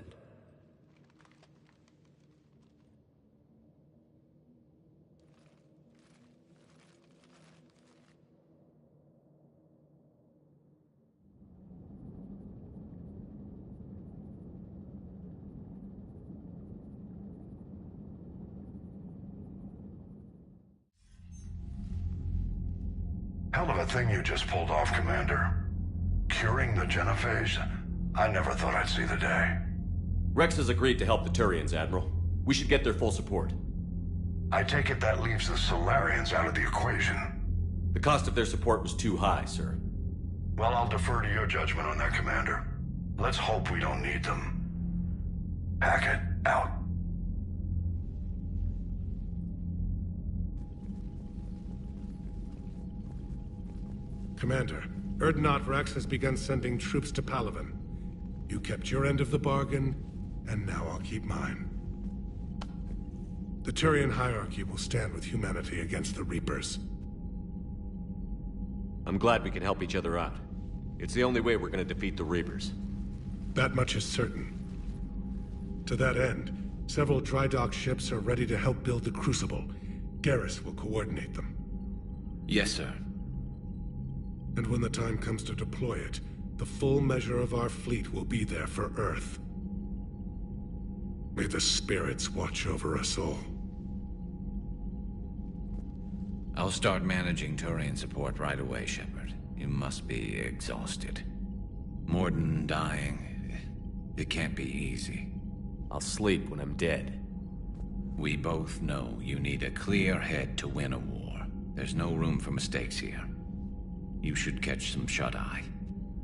Hell of a thing you just pulled off, Commander. Curing the Genophage? I never thought I'd see the day. Rex has agreed to help the Turians, Admiral. We should get their full support. I take it that leaves the Solarians out of the equation. The cost of their support was too high, sir. Well, I'll defer to your judgment on that, Commander. Let's hope we don't need them. Hackett, out. Commander, Urdnot Rex has begun sending troops to Palaven. You kept your end of the bargain, and now I'll keep mine. The Turian hierarchy will stand with humanity against the Reapers. I'm glad we can help each other out. It's the only way we're gonna defeat the Reapers. That much is certain. To that end, several dry dock ships are ready to help build the Crucible. Garrus will coordinate them. Yes, sir. And when the time comes to deploy it, the full measure of our fleet will be there for Earth. May the spirits watch over us all. I'll start managing Turian support right away, Shepard. You must be exhausted. Morden dying, it can't be easy. I'll sleep when I'm dead. We both know you need a clear head to win a war. There's no room for mistakes here. You should catch some shut-eye.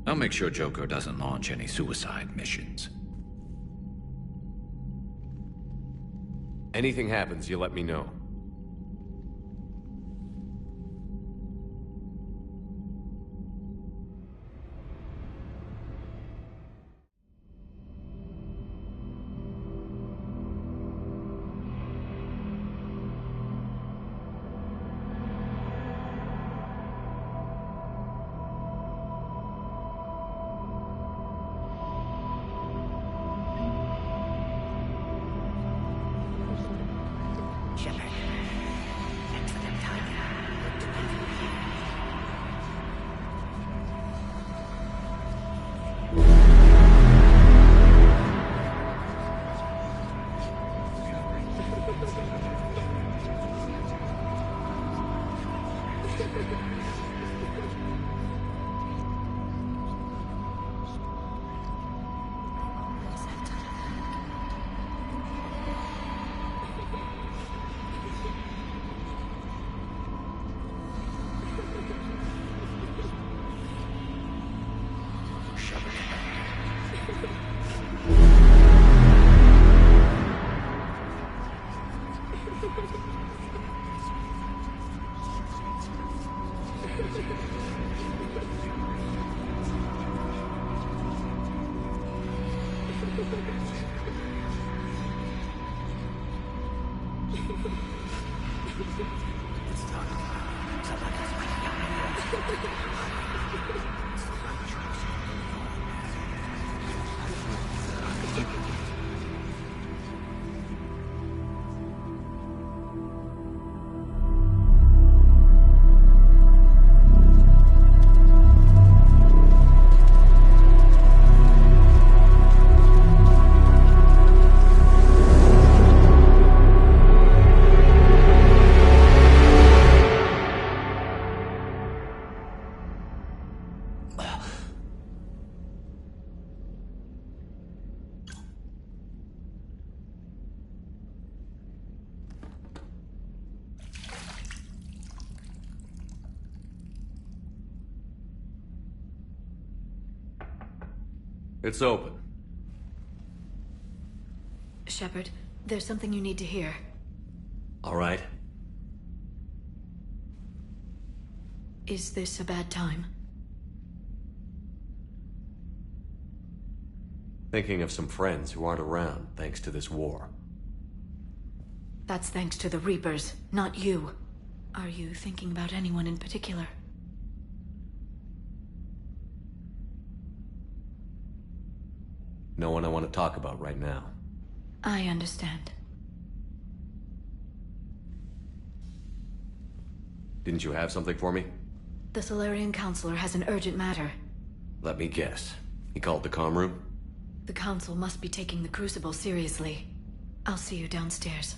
I'll make sure Joker doesn't launch any suicide missions. Anything happens, you let me know. It's open. Shepard, there's something you need to hear. All right. Is this a bad time? Thinking of some friends who aren't around thanks to this war. That's thanks to the Reapers, not you. Are you thinking about anyone in particular? No one I want to talk about right now. I understand. Didn't you have something for me? The Solarian Counselor has an urgent matter. Let me guess. He called the comm room? The Council must be taking the Crucible seriously. I'll see you downstairs.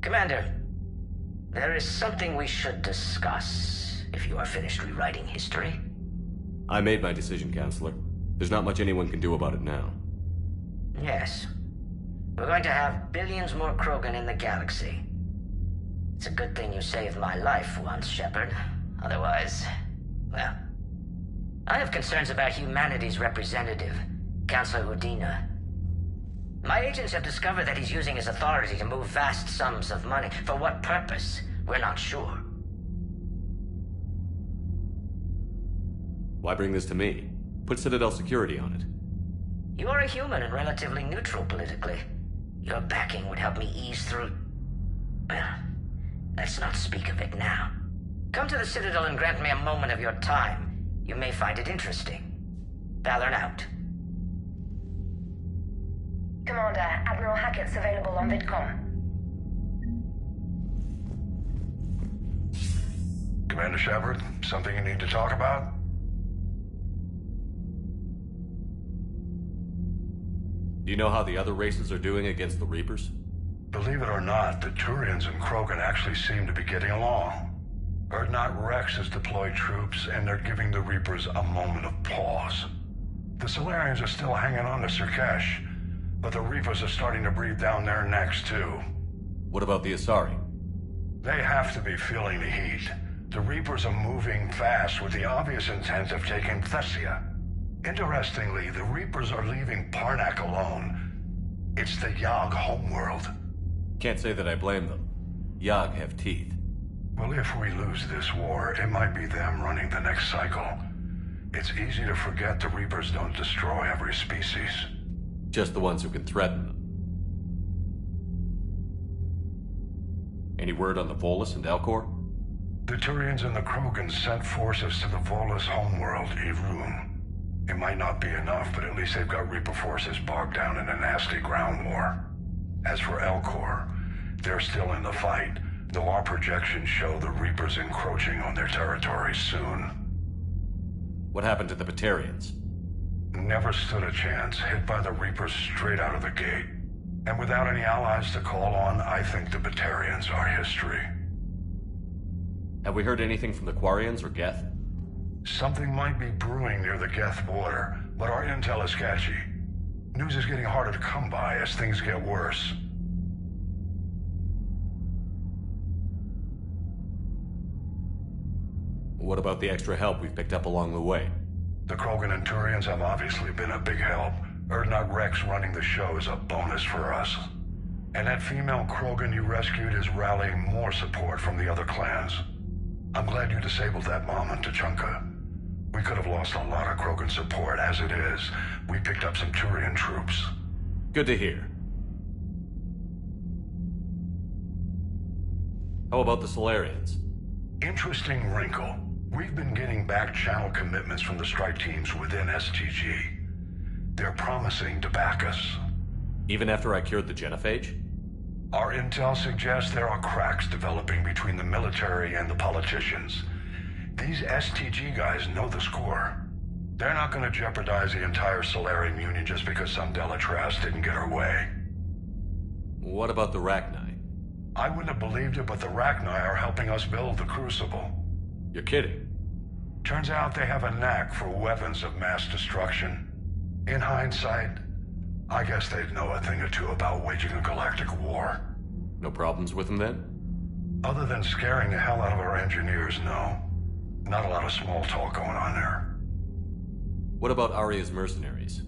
Commander, there is something we should discuss, if you are finished rewriting history. I made my decision, Counselor. There's not much anyone can do about it now. Yes. We're going to have billions more Krogan in the galaxy. It's a good thing you saved my life once, Shepard. Otherwise, well... I have concerns about humanity's representative, Councilor Udina. My agents have discovered that he's using his authority to move vast sums of money. For what purpose? We're not sure. Why bring this to me? Put Citadel security on it. You are a human and relatively neutral politically. Your backing would help me ease through... Well, let's not speak of it now. Come to the Citadel and grant me a moment of your time. You may find it interesting. Valorn out. Commander, Admiral Hackett's available on VidCom. Commander Shepard, something you need to talk about? Do you know how the other races are doing against the Reapers? Believe it or not, the Turians and Krogan actually seem to be getting along. Urdnot Rex has deployed troops, and they're giving the Reapers a moment of pause. The Solarians are still hanging on to Surkesh, but the Reapers are starting to breathe down their necks, too. What about the Asari? They have to be feeling the heat. The Reapers are moving fast with the obvious intent of taking Thessia. Interestingly, the Reapers are leaving Parnak alone. It's the Yogg homeworld. Can't say that I blame them. Yogg have teeth. Well, if we lose this war, it might be them running the next cycle. It's easy to forget the Reapers don't destroy every species. Just the ones who can threaten them. Any word on the Volus and Elcor? The Turians and the Krogan sent forces to the Volus homeworld, Irun. It might not be enough, but at least they've got Reaper forces bogged down in a nasty ground war. As for Elcor, they're still in the fight, though our projections show the Reapers encroaching on their territory soon. What happened to the Batarians? Never stood a chance, hit by the Reapers straight out of the gate. And without any allies to call on, I think the Batarians are history. Have we heard anything from the Quarians or Geth? Something might be brewing near the Geth border, but our intel is sketchy. News is getting harder to come by as things get worse. What about the extra help we've picked up along the way? The Krogan and Turians have obviously been a big help. Urdnot Rex running the show is a bonus for us. And that female Krogan you rescued is rallying more support from the other clans. I'm glad you disabled that mom in Tuchanka. We could have lost a lot of Krogan support. As it is, we picked up some Turian troops. Good to hear. How about the Solarians? Interesting wrinkle. We've been getting back-channel commitments from the strike teams within STG. They're promising to back us. Even after I cured the genophage? Our intel suggests there are cracks developing between the military and the politicians. These STG guys know the score. They're not going to jeopardize the entire Solarian Union just because some Delatras didn't get her way. What about the Rachni? I wouldn't have believed it, but the Rachni are helping us build the Crucible. You're kidding. Turns out they have a knack for weapons of mass destruction. In hindsight, I guess they'd know a thing or two about waging a galactic war. No problems with them then? Other than scaring the hell out of our engineers, no. Not a lot of small talk going on there. What about Arya's mercenaries?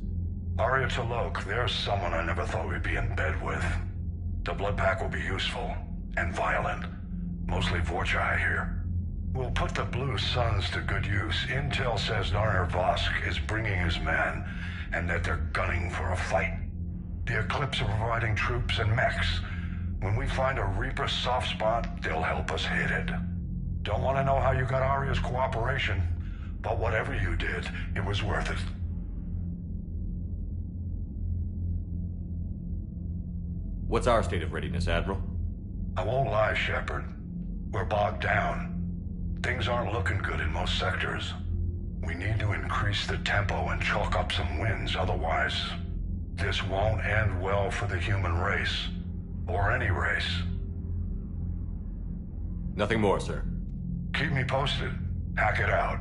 Arya T'Loak, there's someone I never thought we'd be in bed with. The Blood Pack will be useful. And violent. Mostly Vorcha, I hear. We'll put the Blue Suns to good use. Intel says Narner Vosk is bringing his men, and that they're gunning for a fight. The Eclipse are providing troops and mechs. When we find a Reaper soft spot, they'll help us hit it. Don't want to know how you got Arya's cooperation, but whatever you did, it was worth it. What's our state of readiness, Admiral? I won't lie, Shepard. We're bogged down. Things aren't looking good in most sectors. We need to increase the tempo and chalk up some wins, otherwise this won't end well for the human race. Or any race. Nothing more, sir. Keep me posted. Hack it out.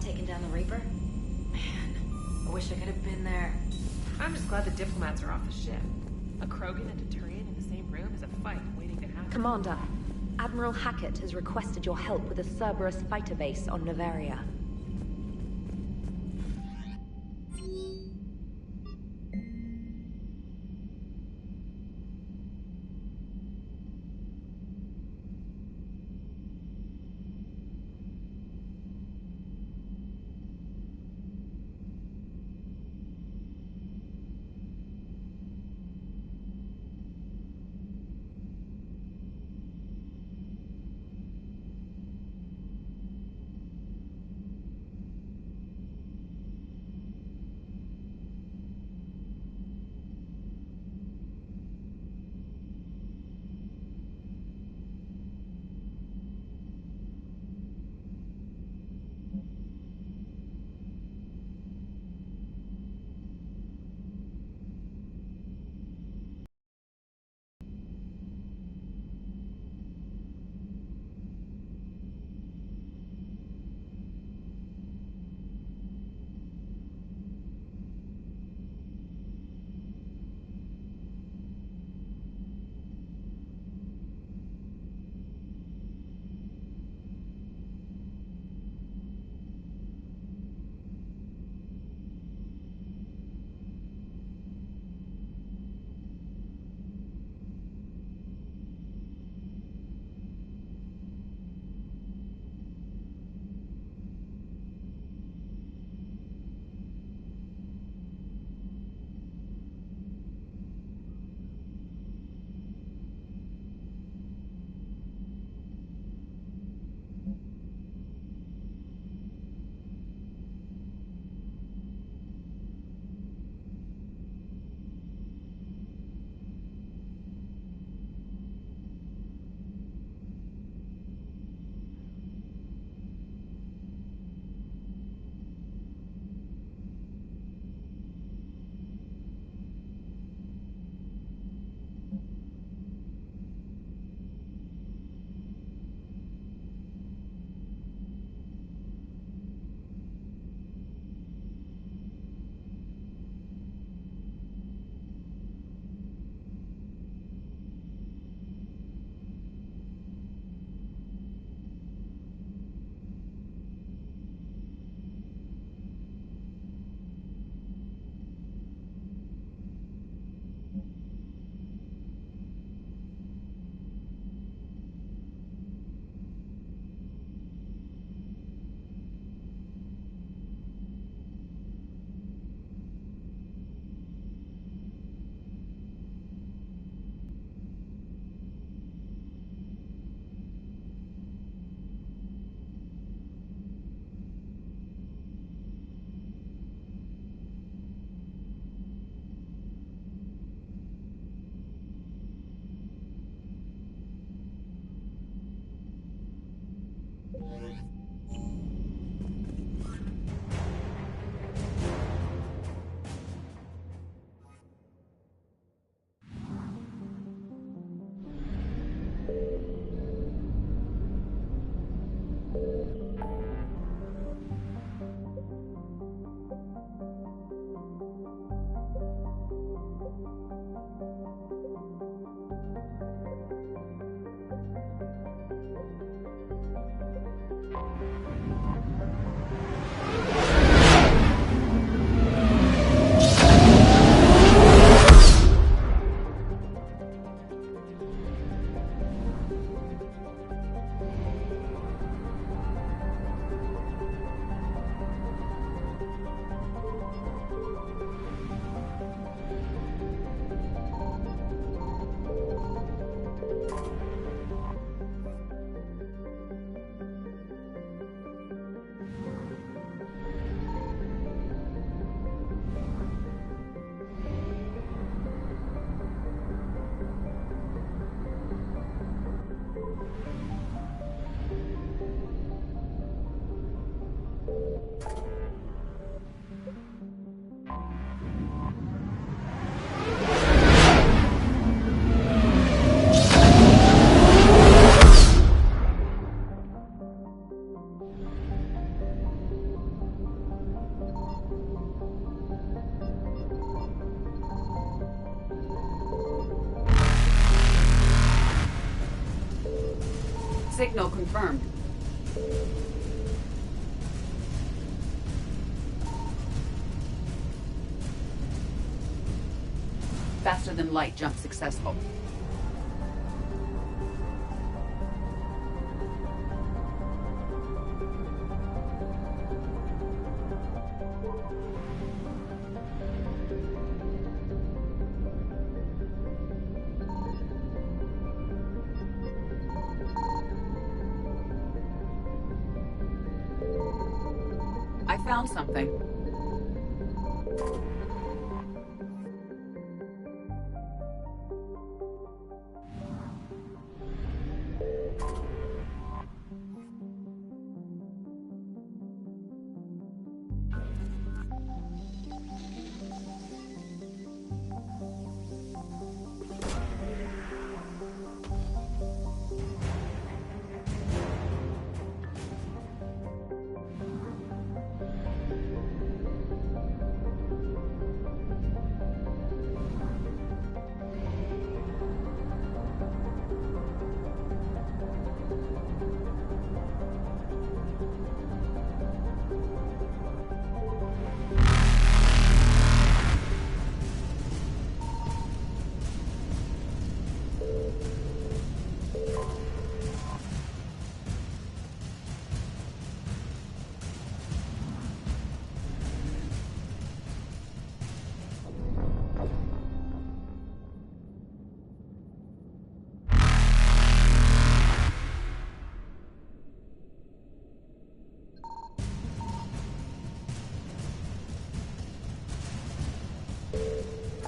Taking down the Reaper? Man, I wish I could have been there. I'm just glad the diplomats are off the ship. A Krogan and a Turian in the same room is a fight waiting to happen. Commander, Admiral Hackett has requested your help with a Cerberus fighter base on Novaria. Signal confirmed. Faster than light jump successful. I found something.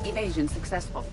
Evasion successful.